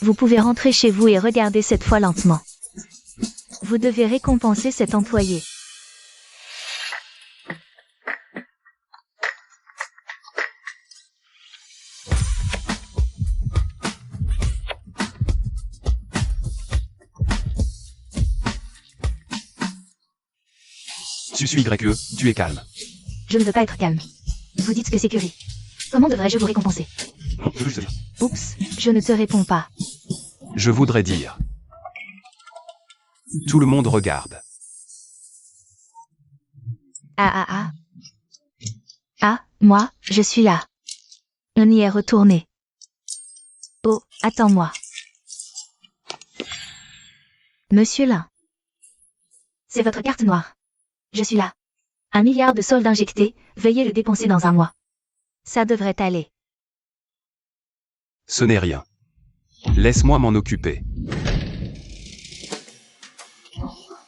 Vous pouvez rentrer chez vous et regarder cette fois lentement. Vous devez récompenser cet employé. Suis YUE, tu es calme. Je ne veux pas être calme. Vous dites que c'est Curie. Comment devrais-je vous récompenser? Je veux juste dire. Oups, je ne te réponds pas. Je voudrais dire. Tout le monde regarde. Ah ah ah. Moi, je suis là. On y est retourné. Oh, attends-moi. Monsieur Lin. C'est votre carte noire. Je suis là. 1 milliard de soldes injectés, veuillez le dépenser dans un mois. Ça devrait aller. Ce n'est rien. Laisse-moi m'en occuper.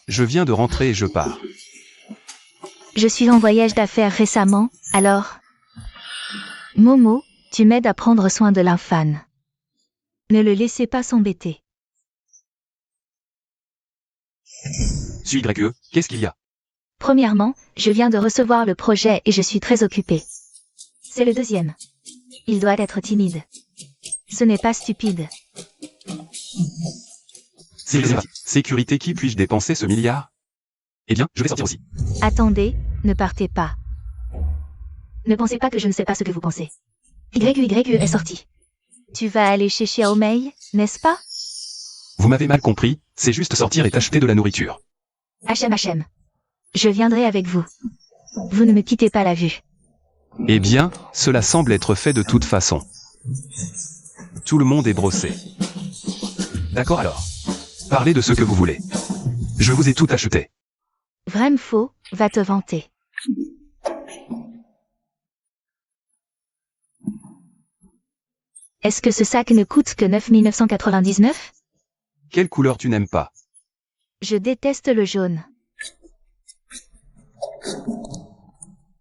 Je viens de rentrer et je pars. Je suis en voyage d'affaires récemment, alors... Momo, tu m'aides à prendre soin de l'infâne. Ne le laissez pas s'embêter. Suis YE, qu'est-ce qu'il y a? Premièrement, je viens de recevoir le projet et je suis très occupée. C'est le deuxième. Il doit être timide. Ce n'est pas stupide. Sécurité, qui puis-je dépenser ce milliard? Eh bien, je vais sortir aussi. Attendez, ne partez pas. Ne pensez pas que je ne sais pas ce que vous pensez. YE est sorti. Tu vas aller chez Xiaomei, n'est-ce pas? Vous m'avez mal compris, c'est juste sortir et acheter de la nourriture. HM. Je viendrai avec vous. Vous ne me quittez pas la vue. Eh bien, cela semble être fait de toute façon. Tout le monde est brossé. D'accord alors. Parlez de ce que vous voulez. Je vous ai tout acheté. Vraiment faux, va te vanter. Est-ce que ce sac ne coûte que 9 999? Quelle couleur tu n'aimes pas? Je déteste le jaune.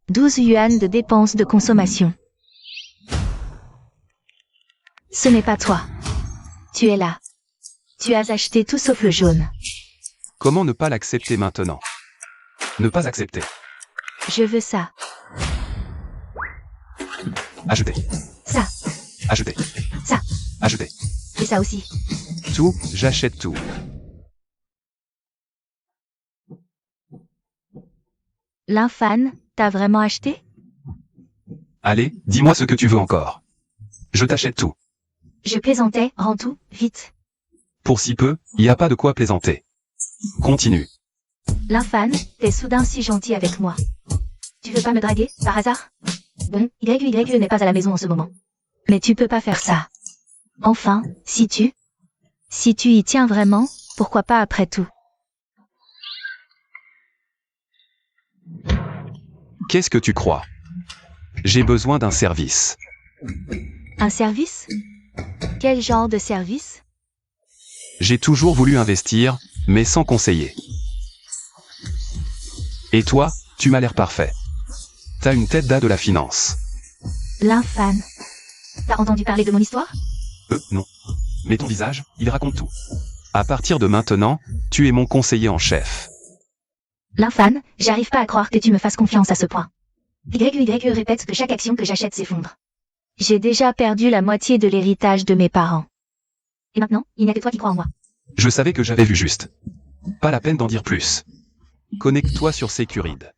12 yuan de dépenses de consommation. Ce n'est pas toi. Tu es là. Tu as acheté tout sauf le jaune. Comment ne pas l'accepter maintenant? Ne pas accepter. Je veux ça. Acheter. Ça. Acheter. Ça. Acheter. Et ça aussi. Tout, j'achète tout. L'infâne, t'as vraiment acheté? Allez, dis-moi ce que tu veux encore. Je t'achète tout. Je plaisantais, rends tout, vite. Pour si peu, y a pas de quoi plaisanter. Continue. L'infâne, t'es soudain si gentil avec moi. Tu veux pas me draguer, par hasard? Bon, YE n'est pas à la maison en ce moment. Mais tu peux pas faire ça. Enfin, si tu y tiens vraiment, pourquoi pas après tout? Qu'est-ce que tu crois? J'ai besoin d'un service. Un service? Quel genre de service? J'ai toujours voulu investir, mais sans conseiller. Et toi, tu m'as l'air parfait. T'as une tête d'A de la finance. L'infâne. T'as entendu parler de mon histoire? Non. Mais ton visage, il raconte tout. À partir de maintenant, tu es mon conseiller en chef. L'infâne, j'arrive pas à croire que tu me fasses confiance à ce point. YE répète que chaque action que j'achète s'effondre. J'ai déjà perdu la moitié de l'héritage de mes parents. Et maintenant, il n'y a que toi qui crois en moi. Je savais que j'avais vu juste. Pas la peine d'en dire plus. Connecte-toi sur Sécuride.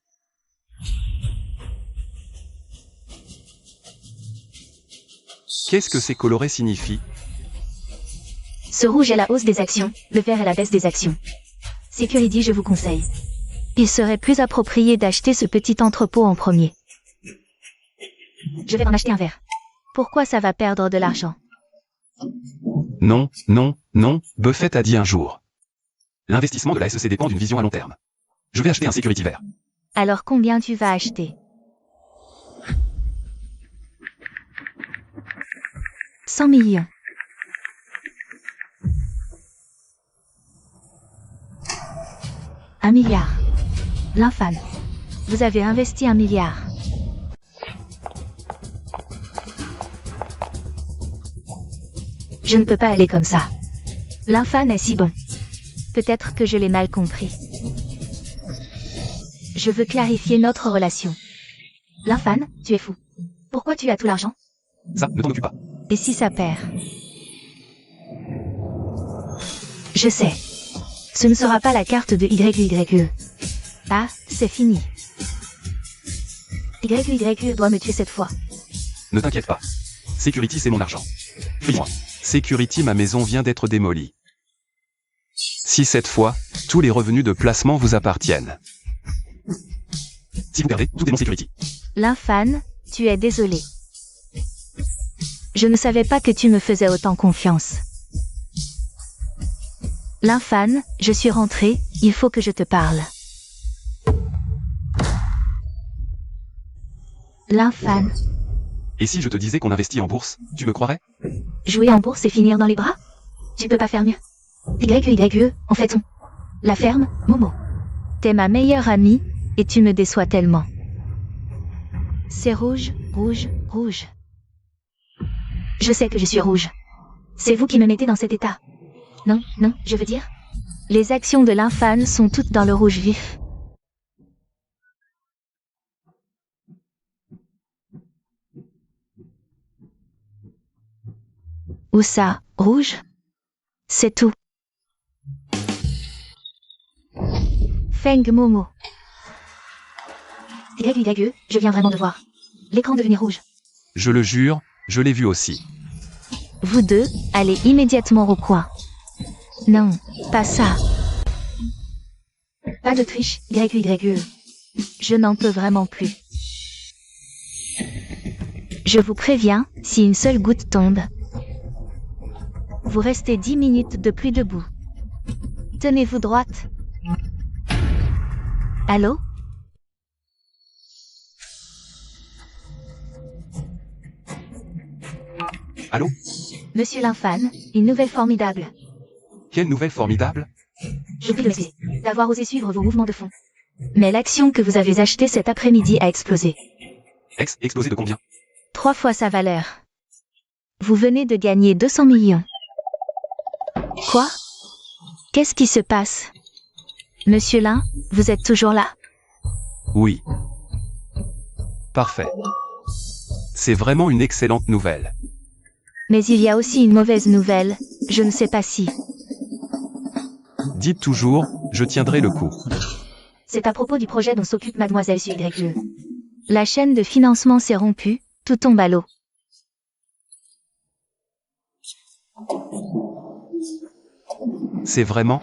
Qu'est-ce que ces colorés signifient? Ce rouge est la hausse des actions, le vert est la baisse des actions. Sécurity, je vous conseille. Il serait plus approprié d'acheter ce petit entrepôt en premier. Je vais en acheter un verre. Pourquoi ça va perdre de l'argent? Non, Buffett a dit un jour. L'investissement de la SEC dépend d'une vision à long terme. Je vais acheter un Security vert. Alors combien tu vas acheter? 100 millions. Un milliard. L'infâme. Vous avez investi 1 milliard. Je ne peux pas aller comme ça. L'infâme est si bon. Peut-être que je l'ai mal compris. Je veux clarifier notre relation. L'infâme, tu es fou. Pourquoi tu as tout l'argent? Ça, ne t'en occupe pas. Et si ça perd? Je sais. Ce ne sera pas la carte de YE. Ah, c'est fini. YE doit me tuer cette fois. Ne t'inquiète pas. Security, c'est mon argent. Suis-moi. Security, ma maison vient d'être démolie. Si cette fois, tous les revenus de placement vous appartiennent. Si vous perdez, tout est mon Security. L'infâme, Tu es désolé. Je ne savais pas que tu me faisais autant confiance. L'infane, je suis rentrée, il faut que je te parle. L'infane. Et si je te disais qu'on investit en bourse, tu me croirais? Jouer en bourse et finir dans les bras? Tu peux pas faire mieux. YE, en fait on. La ferme, Momo. T'es ma meilleure amie, et tu me déçois tellement. C'est rouge, rouge, rouge. Je sais que je suis rouge. C'est vous qui me mettez dans cet état. Non, non, je veux dire. Les actions de l'infane sont toutes dans le rouge vif. Où ça, rouge? C'est tout. Feng Momo. YE, je viens vraiment de voir. L'écran devenir rouge. Je le jure, je l'ai vu aussi. Vous deux, allez immédiatement au coin. Non, pas ça. Pas de triche, YE. Je n'en peux vraiment plus. Je vous préviens, si une seule goutte tombe, vous restez 10 minutes de plus debout. Tenez-vous droite. Allô? Allô? Monsieur l'infane, une nouvelle formidable. Quelle nouvelle formidable? Je prie de m'excuser d'avoir osé suivre vos mouvements de fond. Mais l'action que vous avez achetée cet après-midi a explosé. Explosé de combien? 3 fois sa valeur. Vous venez de gagner 200 millions. Quoi? Qu'est-ce qui se passe? Monsieur Lin, vous êtes toujours là? Oui. Parfait. C'est vraiment une excellente nouvelle. Mais il y a aussi une mauvaise nouvelle, je ne sais pas si. Dites toujours, je tiendrai le coup. C'est à propos du projet dont s'occupe Mademoiselle YE. La chaîne de financement s'est rompue, tout tombe à l'eau. C'est vraiment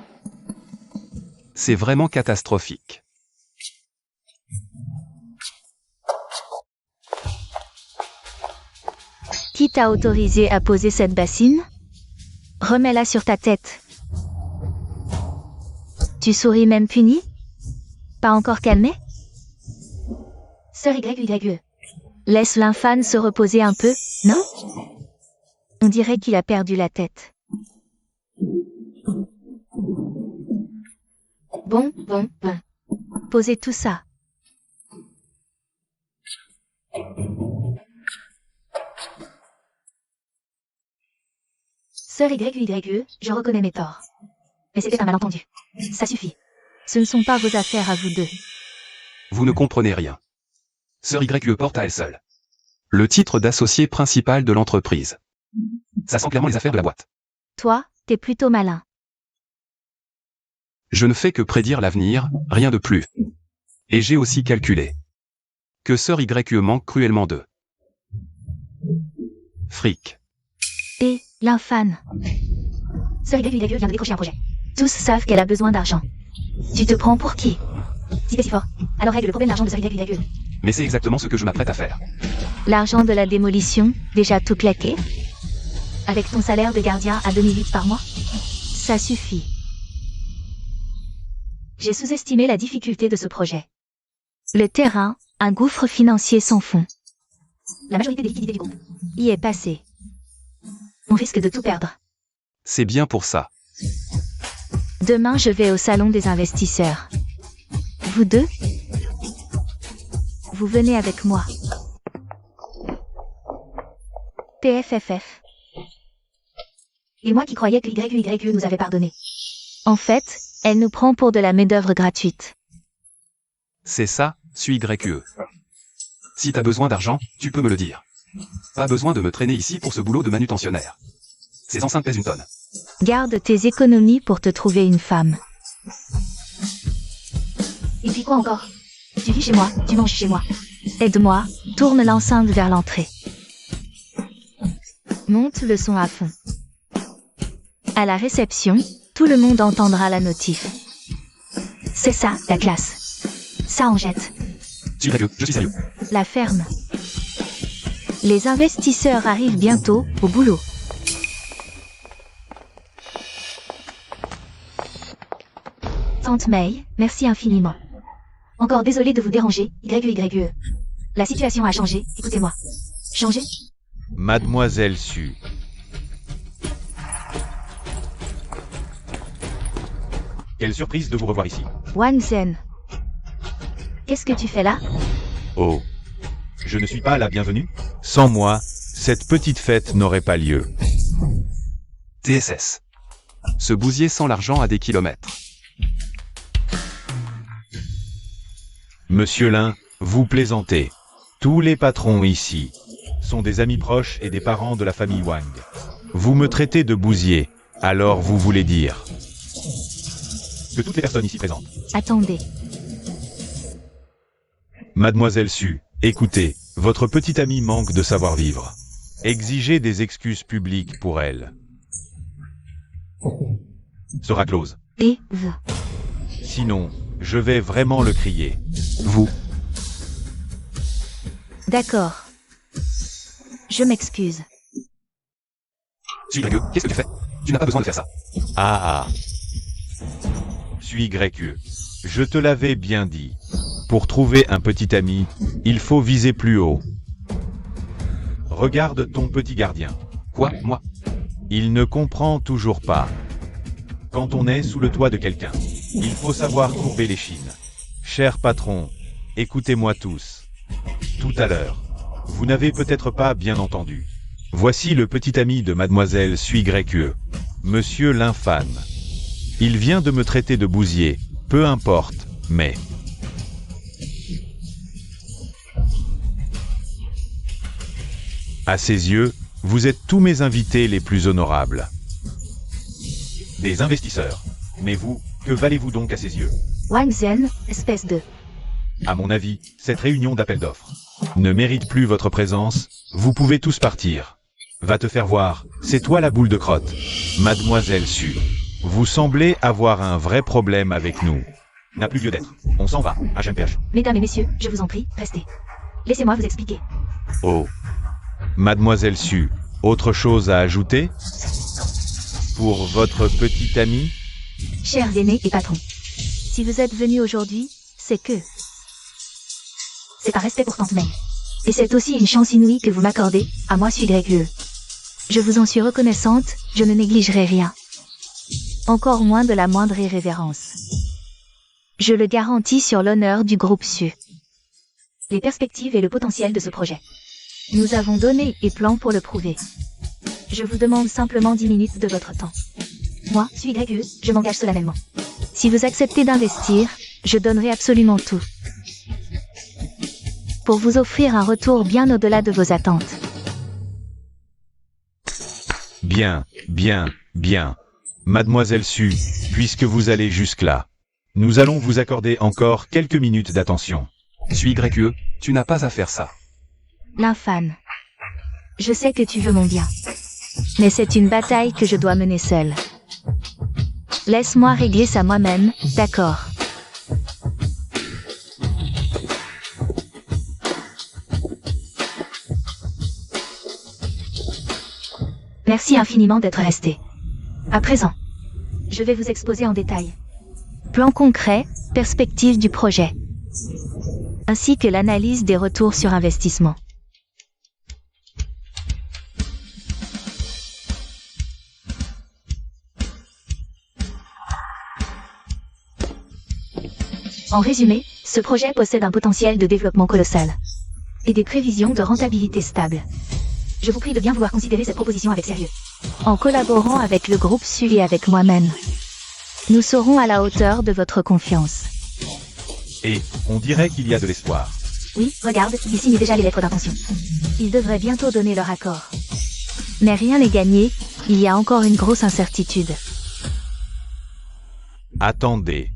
catastrophique. Qui t'a autorisé à poser cette bassine? Remets-la sur ta tête. Tu souris même puni? Pas encore calmé? Sœur YE. Laisse l'infane se reposer un peu, non? On dirait qu'il a perdu la tête. Bon. Posez tout ça. Sœur YE, je reconnais mes torts. Mais c'était un malentendu. Ça suffit. Ce ne sont pas vos affaires à vous deux. Vous ne comprenez rien. Sœur YE porte à elle seule le titre d'associé principal de l'entreprise. Ça sent clairement les affaires de la boîte. Toi, t'es plutôt malin. Je ne fais que prédire l'avenir, rien de plus. Et j'ai aussi calculé que Sœur YE manque cruellement de fric. Et l'infane. Sœur YE vient de décrocher un projet. Tous savent qu'elle a besoin d'argent. Tu te prends pour qui? Si t'es si fort, alors règle le problème d'argent de Sœur YE. Mais c'est exactement ce que je m'apprête à faire. L'argent de la démolition, déjà tout claqué? Avec ton salaire de gardien à 2008 par mois? Ça suffit. J'ai sous-estimé la difficulté de ce projet. Le terrain, un gouffre financier sans fond. La majorité des liquidités du groupe y est passée. On risque de tout perdre. C'est bien pour ça. Demain, je vais au salon des investisseurs. Vous deux? Vous venez avec moi. PFFF. Et moi qui croyais que YE nous avait pardonné. En fait, elle nous prend pour de la main-d'œuvre gratuite. C'est ça, suis YE. Si t'as besoin d'argent, tu peux me le dire. Pas besoin de me traîner ici pour ce boulot de manutentionnaire. Ces enceintes pèsent une tonne. Garde tes économies pour te trouver une femme. Et puis quoi encore? Tu vis chez moi, tu manges chez moi. Aide-moi, tourne l'enceinte vers l'entrée. Monte le son à fond. À la réception, tout le monde entendra la notif. C'est ça, la classe. Ça en jette. Suis YE, je suis sérieux. La ferme. Les investisseurs arrivent bientôt, au boulot. Tante May, merci infiniment. Encore désolé de vous déranger, YYE. La situation a changé, écoutez-moi. Changé? Mademoiselle Su. Quelle surprise de vous revoir ici. Wang Zhen. Qu'est-ce que tu fais là? Oh. Je ne suis pas la bienvenue? Sans moi, cette petite fête n'aurait pas lieu. TSS. Ce bousier sent l'argent à des kilomètres. Monsieur Lin, vous plaisantez. Tous les patrons ici Sont des amis proches et des parents de la famille Wang. vous me traitez de bousier, alors vous voulez dire. Que toutes les personnes ici présentes. Attendez. Mademoiselle Su, écoutez, votre petite amie manque de savoir-vivre. Exigez des excuses publiques pour elle. Sera close. Et Sinon, je vais vraiment le crier. Vous. D'accord. Je m'excuse. Suis YE, qu'est-ce que tu fais? Tu n'as pas besoin de faire ça. Ah. Suis YE. Je te l'avais bien dit. Pour trouver un petit ami, il faut viser plus haut. Regarde ton petit gardien. Quoi, moi? Il ne comprend toujours pas. Quand on est sous le toit de quelqu'un, Il faut savoir courber les chines. Cher patron, écoutez-moi tous. Tout à l'heure, vous n'avez peut-être pas bien entendu. Voici le petit ami de mademoiselle Sui YE, Monsieur Linfan. Il vient de me traiter de bousier, peu importe, mais... À ses yeux, vous êtes tous mes invités les plus honorables. des investisseurs. Mais vous, que valez-vous donc à ses yeux? Wang Zhen, espèce de... À mon avis, cette réunion d'appel d'offres Ne mérite plus votre présence, vous pouvez tous partir. va te faire voir. C'est toi la boule de crotte. Mademoiselle Su, vous semblez avoir un vrai problème avec nous. N'a plus lieu d'être. On s'en va, HMPH. Mesdames et messieurs, je vous en prie, restez. Laissez-moi vous expliquer. Oh. Mademoiselle Su, autre chose à ajouter? Pour votre petit ami? Chers aînés et patrons. Si vous êtes venus aujourd'hui, c'est que... c'est un respect pour Tante May. Et c'est aussi une chance inouïe que vous m'accordez, à moi suis YE. Je vous en suis reconnaissante, je ne négligerai rien. Encore moins de la moindre irrévérence. Je le garantis sur l'honneur du groupe Su. Les perspectives et le potentiel de ce projet. Nous avons donné et plan pour le prouver. Je vous demande simplement 10 minutes de votre temps. Moi, suis YE, je m'engage solennellement. Si vous acceptez d'investir, je donnerai absolument tout. Pour vous offrir un retour bien au-delà de vos attentes. Bien, bien, bien. Mademoiselle Su, puisque vous allez jusque-là, nous allons vous accorder encore quelques minutes d'attention. Suis YE, tu n'as pas à faire ça. L'infâme. Je sais que tu veux mon bien. Mais c'est une bataille que je dois mener seule. Laisse-moi régler ça moi-même, d'accord? Merci infiniment d'être resté. À présent, je vais vous exposer en détail. Plan concret, perspective du projet, ainsi que l'analyse des retours sur investissement. En résumé, ce projet possède un potentiel de développement colossal et des prévisions de rentabilité stable. Je vous prie de bien vouloir considérer cette proposition avec sérieux. En collaborant avec le groupe Su et avec moi-même, nous serons à la hauteur de votre confiance. Et, on dirait qu'il y a de l'espoir. Oui, regarde, ils signent déjà les lettres d'intention. Ils devraient bientôt donner leur accord. Mais rien n'est gagné, il y a encore une grosse incertitude. Attendez.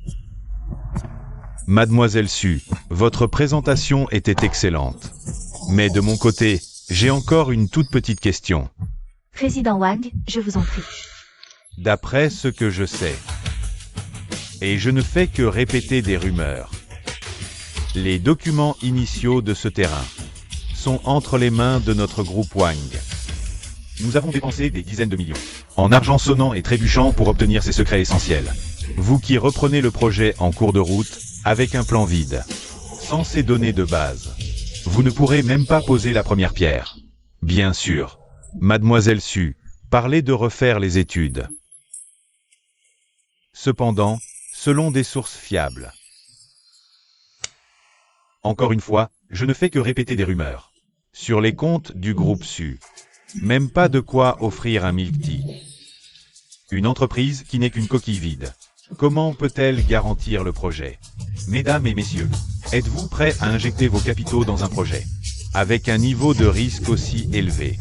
Mademoiselle Su, votre présentation était excellente. Mais de mon côté, j'ai encore une toute petite question. Président Wang, je vous en prie. D'après ce que je sais, et je ne fais que répéter des rumeurs, les documents initiaux de ce terrain sont entre les mains de notre groupe Wang. Nous avons dépensé des dizaines de millions en argent sonnant et trébuchant pour obtenir ces secrets essentiels. Vous qui reprenez le projet en cours de route, avec un plan vide, sans ces données de base, Vous ne pourrez même pas poser la première pierre. bien sûr, Mademoiselle Su, parlez de refaire les études. Cependant, selon des sources fiables. Encore une fois, je ne fais que répéter des rumeurs. Sur les comptes du groupe Su. Même pas de quoi offrir un milk tea. Une entreprise qui n'est qu'une coquille vide. Comment peut-elle garantir le projet? Mesdames et messieurs, êtes-vous prêts à injecter vos capitaux dans un projet Avec un niveau de risque aussi élevé.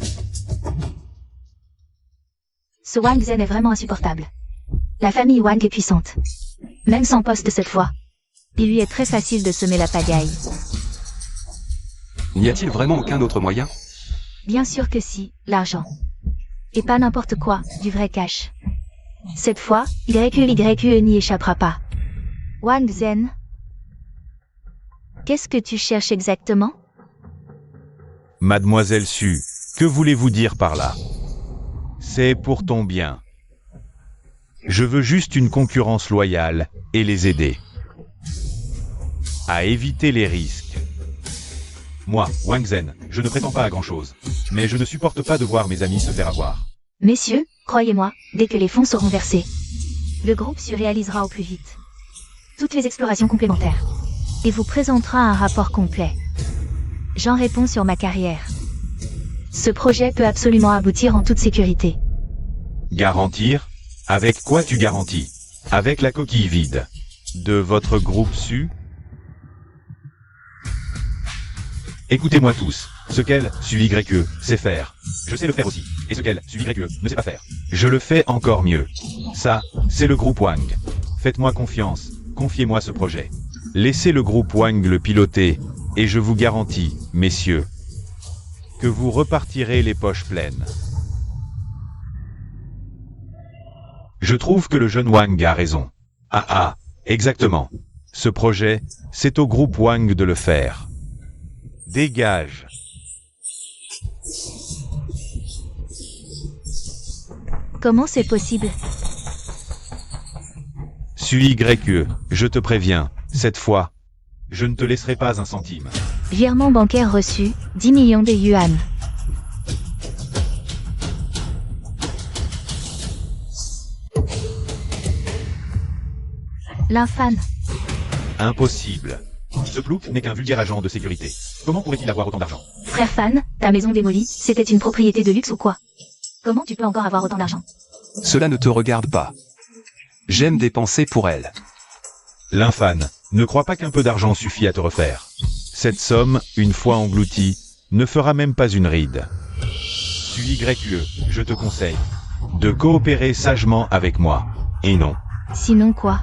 Ce Wang Zhen est vraiment insupportable. La famille Wang est puissante. Même sans poste cette fois. Il lui est très facile de semer la pagaille. N'y a-t-il vraiment aucun autre moyen? Bien sûr que si, l'argent. Et pas n'importe quoi, du vrai cash. Cette fois, YE n'y échappera pas. Wang Zhen. Qu'est-ce que tu cherches exactement? Mademoiselle Su, que voulez-vous dire par là? C'est pour ton bien. Je veux juste une concurrence loyale et les aider à éviter les risques. Moi, Wang Zhen, je ne prétends pas à grand-chose. Mais je ne supporte pas de voir mes amis se faire avoir. Messieurs, croyez-moi, dès que les fonds seront versés, le groupe se réalisera au plus vite. Toutes les explorations complémentaires. Et vous présentera un rapport complet. J'en réponds sur ma carrière. Ce projet peut absolument aboutir en toute sécurité. Garantir? Avec quoi tu garantis? Avec la coquille vide. De votre groupe Su? Écoutez-moi tous. Ce qu'elle, YE, sait faire. Je sais le faire aussi. Et ce qu'elle, YE, ne sait pas faire. Je le fais encore mieux. Ça, c'est le groupe Wang. Faites-moi confiance. Confiez-moi ce projet. Laissez le groupe Wang le piloter, et je vous garantis, messieurs, que vous repartirez les poches pleines. Je trouve que le jeune Wang a raison. Ah, exactement. Ce projet, c'est au groupe Wang de le faire. Dégage. Comment c'est possible? YE, je te préviens, cette fois, Je ne te laisserai pas un centime. Virement bancaire reçu, 10 millions de yuan. L'infâme. Impossible. Ce plouc n'est qu'un vulgaire agent de sécurité. Comment pourrait-il avoir autant d'argent? Frère Fan, ta maison démolie, c'était une propriété de luxe ou quoi? Comment tu peux encore avoir autant d'argent? Cela ne te regarde pas. J'aime dépenser pour elle. L'infâme, ne crois pas qu'un peu d'argent suffit à te refaire. cette somme, une fois engloutie, ne fera même pas une ride. YE, je te conseille de coopérer sagement avec moi. Et non. Sinon quoi?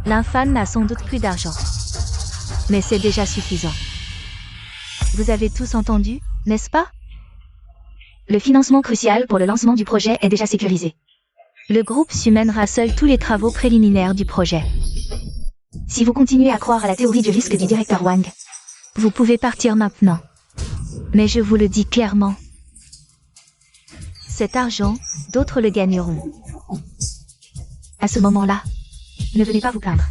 L'infâme n'a sans doute plus d'argent. Mais c'est déjà suffisant. Vous avez tous entendu, n'est-ce pas? Le financement crucial pour le lancement du projet est déjà sécurisé. Le groupe Su mènera seul tous les travaux préliminaires du projet. Si vous continuez à croire à la théorie du risque du directeur Wang, vous pouvez partir maintenant. Mais je vous le dis clairement. Cet argent, d'autres le gagneront. À ce moment-là, ne venez pas vous plaindre.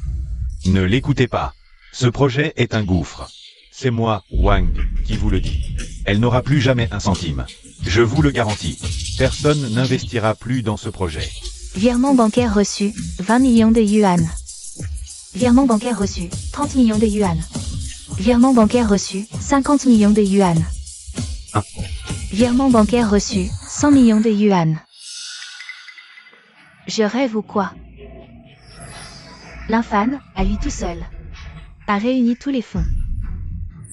Ne l'écoutez pas. Ce projet est un gouffre. C'est moi, Wang, qui vous le dis. Elle n'aura plus jamais un centime. Je vous le garantis. Personne n'investira plus dans ce projet. Virement bancaire reçu, 20 millions de yuan. Virement bancaire reçu, 30 millions de yuan. Virement bancaire reçu, 50 millions de yuan. Virement bancaire reçu, 100 millions de yuan. Je rêve ou quoi? L'infâme, à lui tout seul, a réuni tous les fonds.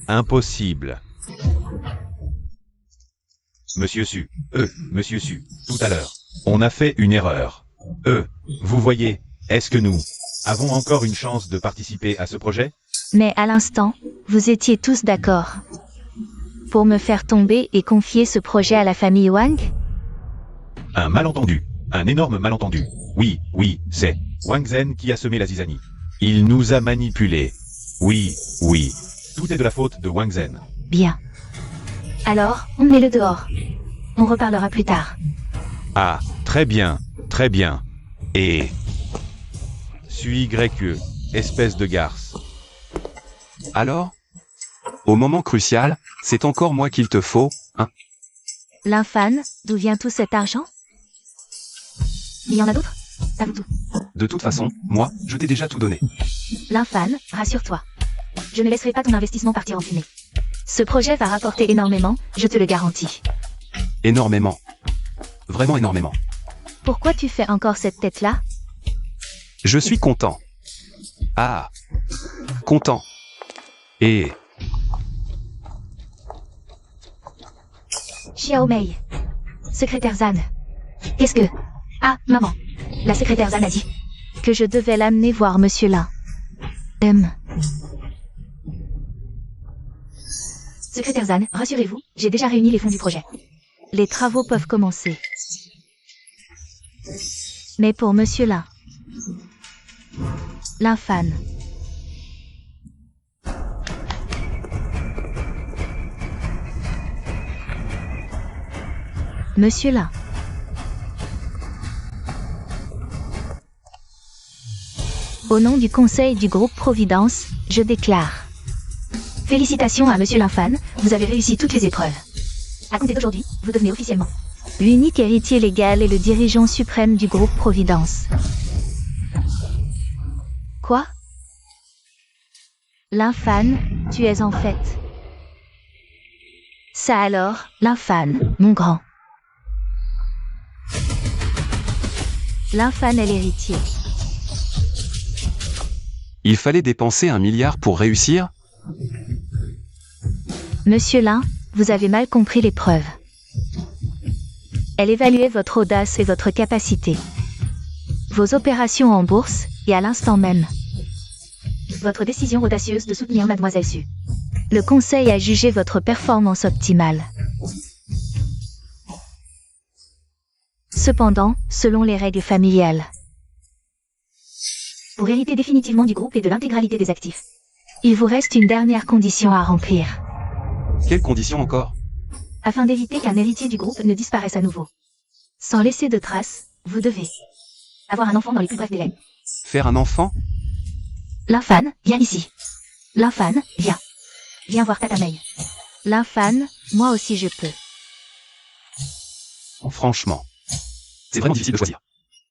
Impossible. Monsieur Su, Monsieur Su, tout à l'heure, on a fait une erreur. Vous voyez, est-ce que nous avons encore une chance de participer à ce projet? Mais à l'instant, vous étiez tous d'accord pour me faire tomber et confier ce projet à la famille Wang? Un malentendu. Un énorme malentendu. Oui, c'est Wang Zhen qui a semé la zizanie. Il nous a manipulés. Oui. Tout est de la faute de Wang Zhen. Bien. Alors, on met le dehors. On reparlera plus tard. Ah, très bien, très bien. Et... Suis YE, espèce de garce. Alors? Au moment crucial, c'est encore moi qu'il te faut, hein? L'infâne, d'où vient tout cet argent? Il y en a d'autres? Avoue tout. De toute façon, moi, je t'ai déjà tout donné. L'infâne, rassure-toi. Je ne laisserai pas ton investissement partir en fumée. Ce projet va rapporter énormément, je te le garantis. Énormément. Vraiment énormément. Pourquoi tu fais encore cette tête-là? Je suis content. Ah. Content. Et... Xiaomei. Secrétaire Zan. Qu'est-ce que... Ah, maman. La secrétaire Zan a dit que je devais l'amener voir Monsieur Lin. Secrétaire Zan, rassurez-vous, j'ai déjà réuni les fonds du projet. Les travaux peuvent commencer. Mais pour Monsieur Lin. L'infâne. Monsieur Lin. Au nom du conseil du groupe Providence, je déclare. Félicitations à Monsieur l'infâne, vous avez réussi toutes les épreuves. À compter d'aujourd'hui, vous devenez officiellement l'unique héritier légal et le dirigeant suprême du groupe Providence. Quoi? L'infâne, tu es en fait. Ça alors, l'infâne, mon grand. L'infâne est l'héritier. il fallait dépenser 1 milliard pour réussir? Monsieur Lin, vous avez mal compris l'épreuve. Elle évaluait votre audace et votre capacité. Vos opérations en bourse, et à l'instant même. Votre décision audacieuse de soutenir Mademoiselle Su. Le conseil a jugé votre performance optimale. Cependant, selon les règles familiales, pour hériter définitivement du groupe et de l'intégralité des actifs, il vous reste une dernière condition à remplir. Quelle condition encore? Afin d'éviter qu'un héritier du groupe ne disparaisse à nouveau. Sans laisser de traces, vous devez avoir un enfant dans les plus brefs délais. Faire un enfant? L'infâne, viens ici. L'infâne, viens. Viens voir Tata Mei. L'infâne, moi aussi je peux. Franchement. C'est vraiment difficile de choisir.